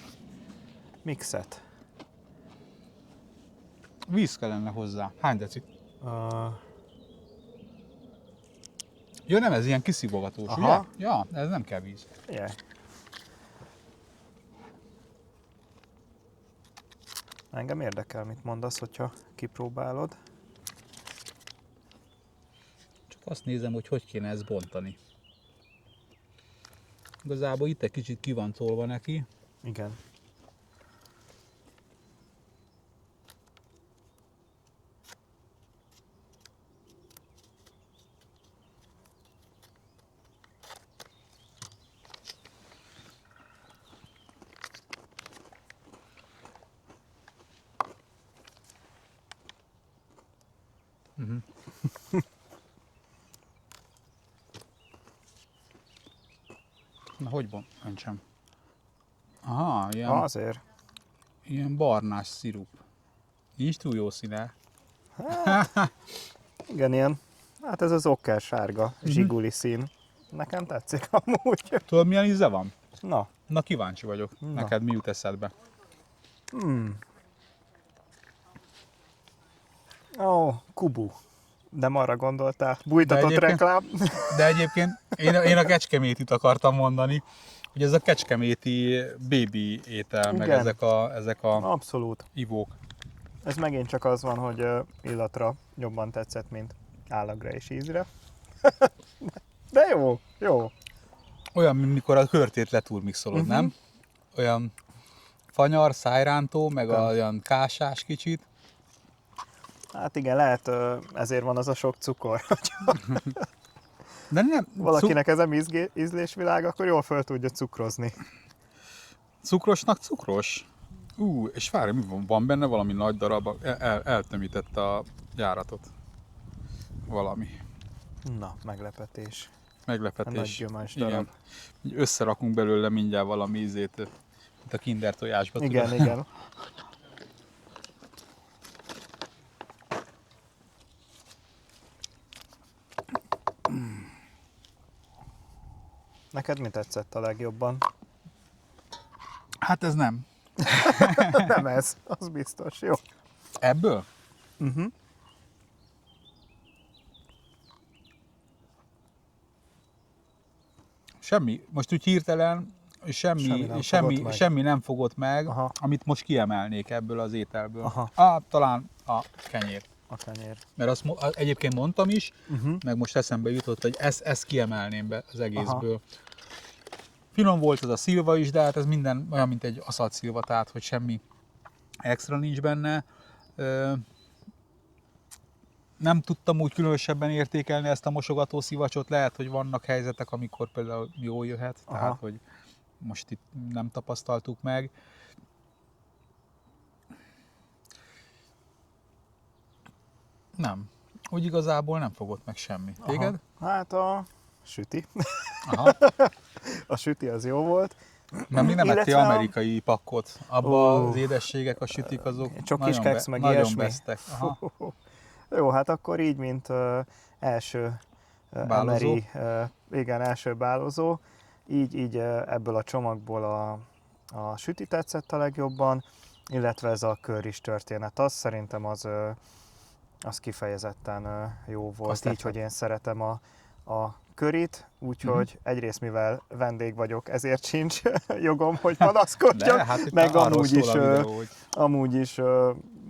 mixet? Víz kellene hozzá. Hány deci? Ja, nem, ez ilyen kiszivogatós, Aha. ugye? Ja, ez nem kell víz. Figyelj. Engem érdekel, mit mondasz, hogyha kipróbálod. Csak azt nézem, hogy kéne ezt bontani. Igazából itt egy kicsit ki van tolva neki. Igen. Na, hogy bontsam? Aha, Azért. ilyen barnás szirup. Nincs túl jó színe. Igen, ilyen. Hát ez az okker sárga, zsiguli szín. Nekem tetszik amúgy. Tudod, milyen íze van? Na. Na, kíváncsi vagyok. Na. Neked mi jut eszedbe? Ó, Kubu. Nem arra gondoltál. Bújtatott egyébként- reklám. De egyébként én a kecskemétit akartam mondani, hogy ez a kecskeméti bébi étel, meg Igen. ezek a Abszolút. ivók. Ez megint csak az van, hogy illatra jobban tetszett, mint állagra és ízre. De jó, jó. Olyan, mint mikor a körtét letúrmixolod, nem? Olyan fanyar, szájrántó, meg olyan kásás kicsit. Hát igen, lehet ezért van az a sok cukor. De nem, Valakinek ez a ízlésvilág, akkor jól föl tudja cukrozni. cukrosnak cukros. És várj, mi van benne valami nagy darab, eltömítette a járatot. Valami. Na, meglepetés. Meglepetés. A nagy gyümölcs Igen. darab. Így összerakunk belőle mindjárt valami ízét, mint a kinder tojásba. Igen, tudod. igen. Neked mi tetszett a legjobban? Hát ez nem. Nem ez, az biztos, jó. Ebből? Semmi. Most úgy hirtelen semmi nem fogott meg, Aha. amit most kiemelnék ebből az ételből. Aha. Talán a kenyér. A kenyér. Mert azt egyébként mondtam is, meg most eszembe jutott, hogy ezt kiemelném be az egészből. Finom volt az a szilva is, de hát ez minden olyan, mint egy aszalt szilva, tehát hogy semmi extra nincs benne. Nem tudtam úgy különösebben értékelni ezt a mosogató szivacsot, lehet, hogy vannak helyzetek, amikor például jól jöhet, tehát hogy most itt nem tapasztaltuk meg. Nem. Úgy igazából nem fogott meg semmi. Téged? Hát a süti. Aha. A süti az jó volt. Nem, még nem ettél Illetve amerikai pakkot. Abba az édességek, a sütik azok Csokis keksz, meg nagyon ilyesmi. vesztek. Aha. Jó, hát akkor így, mint első Bálozó. igen, első bálozó, így ebből a csomagból a süti tetszett a legjobban, illetve ez a currys történet, az szerintem az kifejezetten jó volt, Azt így, tetszett. hogy én szeretem a curryt, úgyhogy egyrészt mivel vendég vagyok, ezért sincs jogom, hogy panaszkodjak, De, hát itt meg arról amúgy szól is, a videó, hogy amúgy is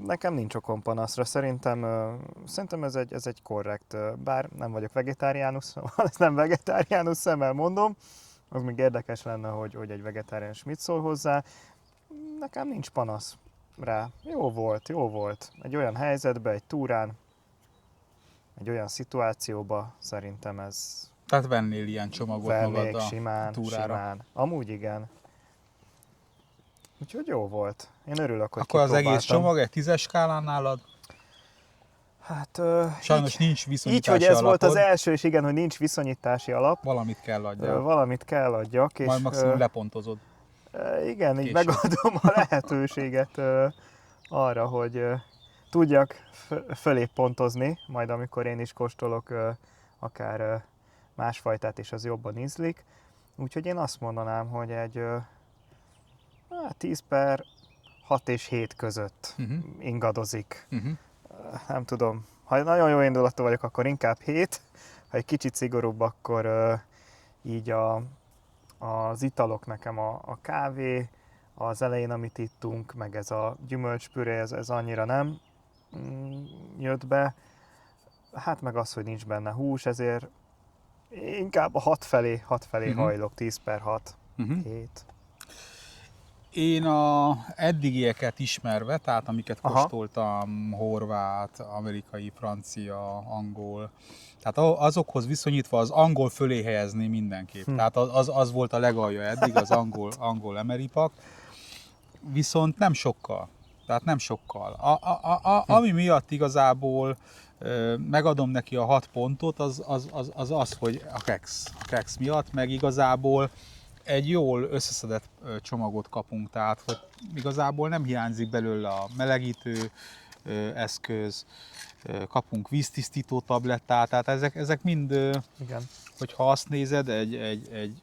nekem nincs okom panaszra, szerintem ez egy korrekt, bár nem vagyok vegetáriánus, szóval ezt nem vegetáriánus szemmel mondom, az még érdekes lenne, hogy egy vegetáriánus mit szól hozzá, nekem nincs panasz rá, jó volt, egy olyan helyzetben, egy túrán, egy olyan szituációba szerintem ez tehát vennél ilyen csomagot magad vennék a simán. Amúgy igen. Úgyhogy jó volt. Én örülök, hogy Akkor az egész kipróbáltam. csomag egy 10-es skálán nálad? Hát Sajnos nincs így, viszonyítási hogy ez alapod. volt az első, és igen, hogy nincs viszonyítási alap, Valamit kell adjál. valamit kell adjak, és Majd maximum lepontozod. igen, így később. megadom a lehetőséget arra, hogy tudjak fölé pontozni, majd amikor én is kóstolok akár másfajtát, és az jobban ízlik. Úgyhogy én azt mondanám, hogy egy 10 per 6 és 7 között ingadozik. Nem tudom, ha nagyon jó indulatú vagyok, akkor inkább 7, ha egy kicsit szigorúbb, akkor így az italok nekem a kávé, az elején, amit ittunk, meg ez a gyümölcspüré, ez annyira nem jött be. Hát meg az, hogy nincs benne hús, ezért inkább a 6 felé hajlok, 10/6, 7. Én a eddigieket ismerve, tehát amiket Aha. kóstoltam, horvát, amerikai, francia, angol, tehát azokhoz viszonyítva az angol fölé helyezni mindenképp. Tehát az volt a legalja eddig, az angol emeripak, viszont nem sokkal. Tehát nem sokkal. Ami miatt igazából megadom neki a 6 pontot, az, hogy a keksz miatt, meg igazából egy jól összeszedett csomagot kapunk, tehát hogy igazából nem hiányzik belőle a melegítő eszköz, kapunk víztisztító tablettát, tehát ezek mind, Igen. hogyha azt nézed, egy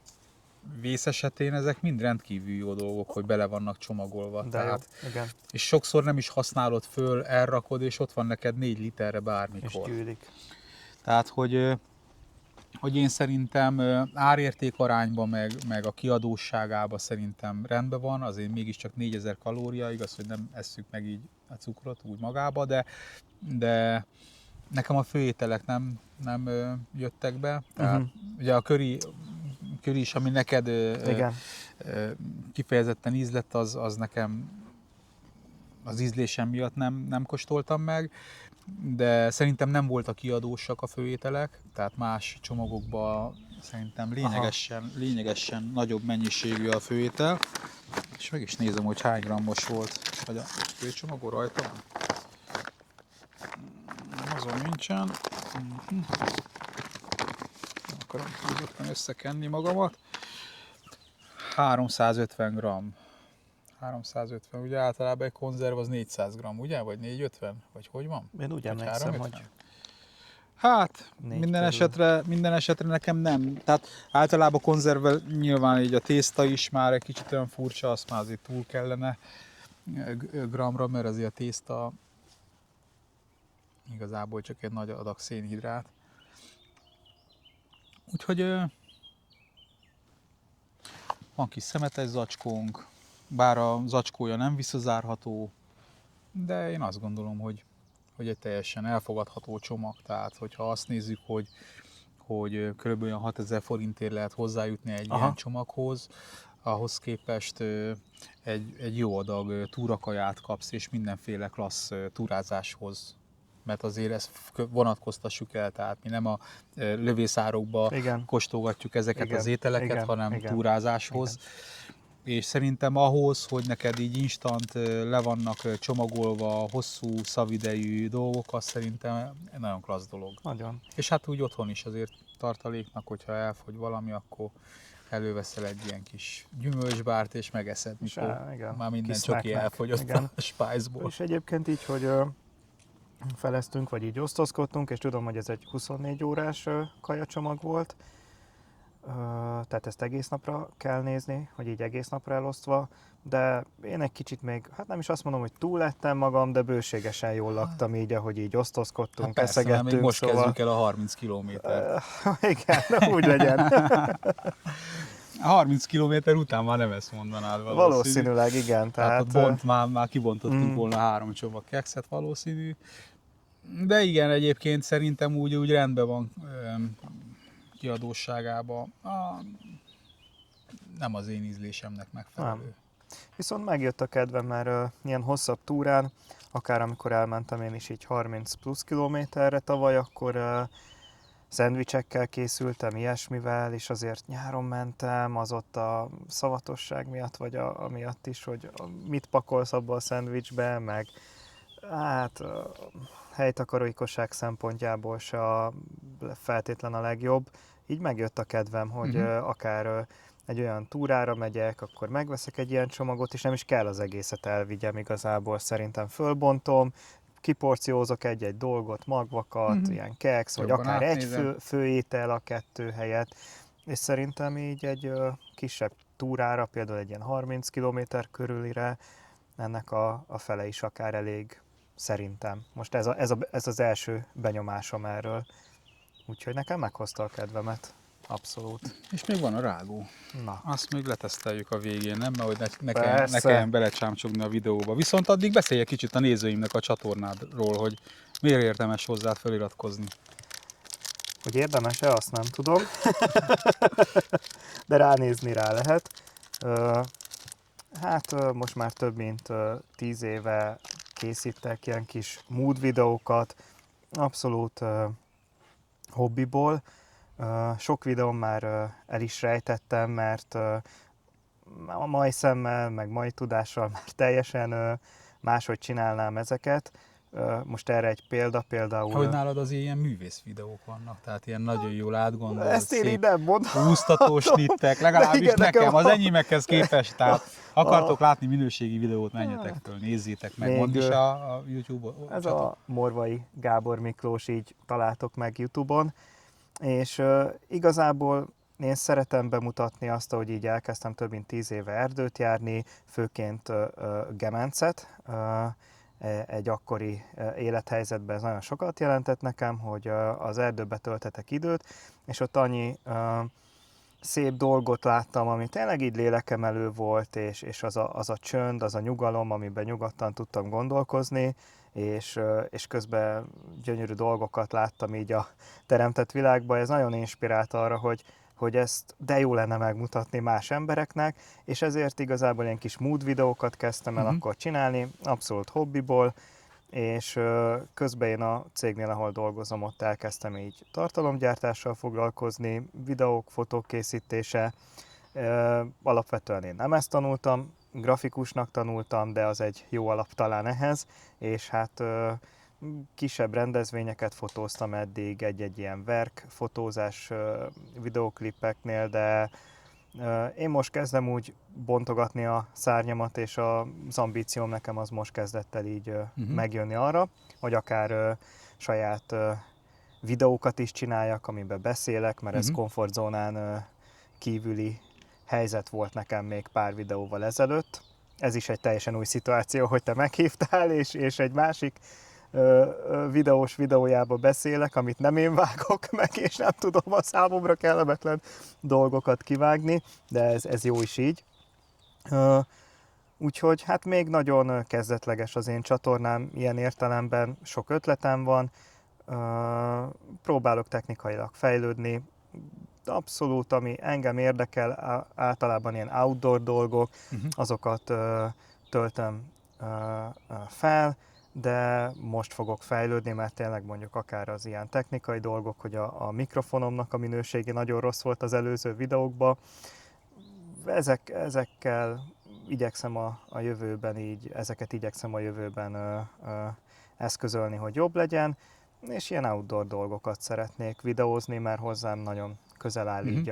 vész esetén ezek mind rendkívül jó dolgok, hogy bele vannak csomagolva. De tehát, jó, igen. és sokszor nem is használod föl, elrakod, és ott van neked 4 literre bármikor. És gyűlik. Tehát, hogy én szerintem árérték arányban, meg a kiadósságában szerintem rendben van, azért mégiscsak 4000 kalória, igaz, hogy nem esszük meg így a cukrot úgy magába, de nekem a főételek nem jöttek be. Tehát ugye a köri is, ami neked kifejezetten ízlett, az nekem az ízlésem miatt nem kóstoltam meg, de szerintem nem voltak kiadósak a főételek, tehát más csomagokban szerintem lényegesen nagyobb mennyiségű a főétel. És meg is nézem, hogy hány grammos volt, vagy a főcsomagon rajta van. Azon nincsen. Nem akarom túlzottan összekenni magamat. 350 gramm. 350, ugye általában egy konzerv az 400 gramm, ugye? Vagy 450? Vagy hogy van? Én úgy emlékszem, hogy... Hát, minden esetre nekem nem. Tehát általában konzervvel nyilván így a tészta is már egy kicsit olyan furcsa, azt már azért túl kellene gramra, mert azért a tészta igazából csak egy nagy adag szénhidrát. Úgyhogy van kis szemetes zacskónk, bár a zacskója nem visszazárható, de én azt gondolom, hogy egy teljesen elfogadható csomag. Tehát, hogyha azt nézzük, hogy kb. 6000 forintért lehet hozzájutni egy ilyen csomaghoz, ahhoz képest egy jó adag túrakaját kapsz, és mindenféle klassz túrázáshoz. Mert azért ezt vonatkoztassuk el, tehát mi nem a lövészárokba kóstolgatjuk ezeket az ételeket, hanem túrázáshoz. És szerintem ahhoz, hogy neked így instant le vannak csomagolva hosszú szavidejű dolgok, az szerintem egy nagyon klassz dolog. Nagyon. És hát úgy otthon is azért tartaléknak, hogyha elfogy valami, akkor előveszel egy ilyen kis gyümölcsbárt, és megeszed, mikor már minden csoki elfogyott a spájzból. És egyébként így, hogy feleztünk, vagy így osztozkodtunk, és tudom, hogy ez egy 24 órás kajacsomag volt, tehát ezt egész napra kell nézni, hogy így egész napra elosztva, de én egy kicsit még, hát nem is azt mondom, hogy túl lettem magam, de bőségesen jól laktam így, ahogy így osztozkodtunk, persze, eszegettünk. Még most kezdjük el a 30 kilométert. Igen, úgy legyen. A 30 kilométer után már nem ezt mondanád Valószínűleg igen. Tehát már kibontottunk volna 3 csomag kekszet valószínű. De igen, egyébként szerintem úgy rendben van kiadósságában. Nem az én ízlésemnek megfelelő. Nem. Viszont megjött a kedvem, mert ilyen hosszabb túrán, akár amikor elmentem én is így 30 plusz kilométerre tavaly, akkor szendvicsekkel készültem, ilyesmivel, és azért nyáron mentem, az ott a szavatosság miatt, vagy amiatt is, hogy mit pakolsz abba a szendvicsbe, meg hát helytakarékosság szempontjából se feltétlen a legjobb. Így megjött a kedvem, hogy akár egy olyan túrára megyek, akkor megveszek egy ilyen csomagot, és nem is kell az egészet elvigyem igazából, szerintem fölbontom, kiporciózok egy-egy dolgot, magvakat, ilyen keksz, vagy akár egy főétel a 2 helyett, és szerintem így egy kisebb túrára, például egy ilyen 30 km körülire, ennek a fele is akár elég, szerintem. Most ez az első benyomásom erről, úgyhogy nekem meghozta a kedvemet. Abszolút. És még van a rágó. Na, Azt még leteszteljük a végén, nem? Mert hogy ne persze. kelljen belecsámcsogni a videóba. Viszont addig beszélj egy kicsit a nézőimnek a csatornádról, hogy miért érdemes hozzá feliratkozni. Hogy érdemes-e, azt nem tudom. De ránézni rá lehet. Hát most már több mint 10 éve készítek ilyen kis mood videókat, abszolút hobbiból. Sok videón már el is rejtettem, mert a mai szemmel, meg mai tudással már teljesen máshogy csinálnám ezeket. Most erre egy például... Hogy nálad az ilyen művész videók vannak, tehát ilyen nagyon jól átgondolt, Ezt én így szép, nem mondhatom. húztatós nittek, legalábbis igen, nekem, az a- enyémekhez képest, tehát akartok látni minőségi videót, menjetek föl, nézzétek meg, Még, mondd is a YouTube-on. Ez a Morvai Gábor Miklós, így találtok meg YouTube-on, és igazából én szeretem bemutatni azt, hogy így elkezdtem több mint 10 éve erdőt járni, főként Gemencet. Egy akkori élethelyzetben ez nagyon sokat jelentett nekem, hogy az erdőbe töltetek időt, és ott annyi szép dolgot láttam, ami tényleg így lélekemelő volt, és az a csönd, az a nyugalom, amiben nyugodtan tudtam gondolkozni, és közben gyönyörű dolgokat láttam így a teremtett világban. Ez nagyon inspirált arra, hogy ezt de jó lenne megmutatni más embereknek, és ezért igazából ilyen kis mood videókat kezdtem el akkor csinálni, abszolút hobbiból, és közben én a cégnél, ahol dolgozom, ott elkezdtem így tartalomgyártással foglalkozni, videók, fotók készítése. Alapvetően én nem ezt tanultam, grafikusnak tanultam, de az egy jó alap talán ehhez, és hát kisebb rendezvényeket fotóztam eddig, egy-egy ilyen fotózás videóklipeknél, de én most kezdem úgy bontogatni a szárnyamat, és az ambícióm nekem az most kezdett el így megjönni arra, hogy akár saját videókat is csináljak, amiben beszélek, mert ez komfortzónán kívüli helyzet volt nekem még pár videóval ezelőtt. Ez is egy teljesen új szituáció, hogy te meghívtál, és egy másik videós videójába beszélek, amit nem én vágok meg, és nem tudom a számomra kellemetlen dolgokat kivágni, de ez jó is így. Úgyhogy hát még nagyon kezdetleges az én csatornám, ilyen értelemben sok ötletem van, próbálok technikailag fejlődni, abszolút, ami engem érdekel, általában ilyen outdoor dolgok, azokat töltöm fel, de most fogok fejlődni, mert tényleg mondjuk akár az ilyen technikai dolgok, hogy a mikrofonomnak a minősége nagyon rossz volt az előző videókban. Ezekkel igyekszem a jövőben így, ezeket igyekszem a jövőben eszközölni, hogy jobb legyen, és ilyen outdoor dolgokat szeretnék videózni, mert hozzám nagyon közel áll így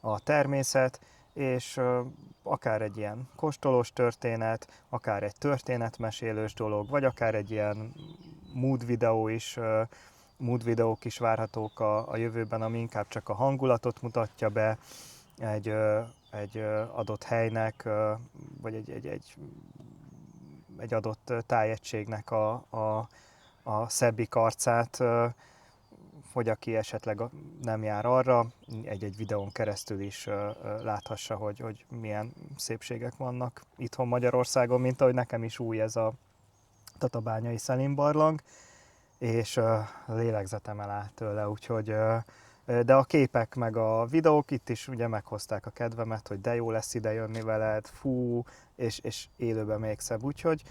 a természet, és akár egy ilyen kóstolós történet, akár egy történetmesélős dolog, vagy akár egy ilyen mood videók is várhatók a jövőben, ami inkább csak a hangulatot mutatja be egy adott helynek, vagy egy adott tájegységnek a szebbik arcát, hogy aki esetleg nem jár arra, egy videón keresztül is láthassa, hogy milyen szépségek vannak itthon Magyarországon, mint ahogy nekem is új ez a tatabányai Szelim-barlang, és lélegzetem eláll tőle, úgyhogy de a képek meg a videók itt is ugye meghozták a kedvemet, hogy de jó lesz ide jönni veled, fú, és élőben még szebb, úgyhogy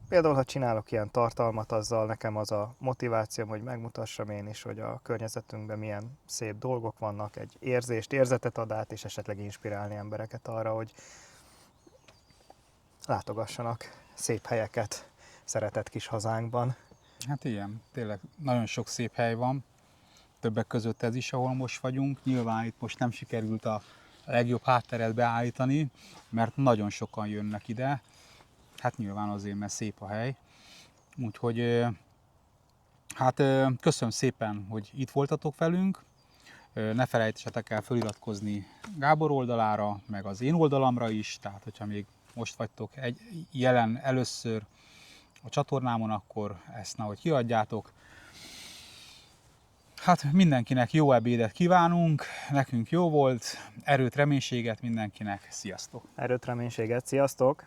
például, ha csinálok ilyen tartalmat, azzal nekem az a motivációm, hogy megmutassam én is, hogy a környezetünkben milyen szép dolgok vannak, egy érzetet ad át, és esetleg inspirálni embereket arra, hogy látogassanak szép helyeket szeretett kis hazánkban. Hát igen, tényleg nagyon sok szép hely van, többek között ez is, ahol most vagyunk. Nyilván itt most nem sikerült a legjobb hátteret beállítani, mert nagyon sokan jönnek ide. Hát nyilván azért, mert szép a hely. Úgyhogy hát köszönöm szépen, hogy itt voltatok velünk. Ne felejtsetek el feliratkozni Gábor oldalára, meg az én oldalamra is. Tehát, hogyha még most vagytok jelen először a csatornámon, akkor ezt nehogy kiadjátok. Hát mindenkinek jó ebédet kívánunk, nekünk jó volt, erőt, reménységet mindenkinek, sziasztok! Erőt, reménységet, sziasztok!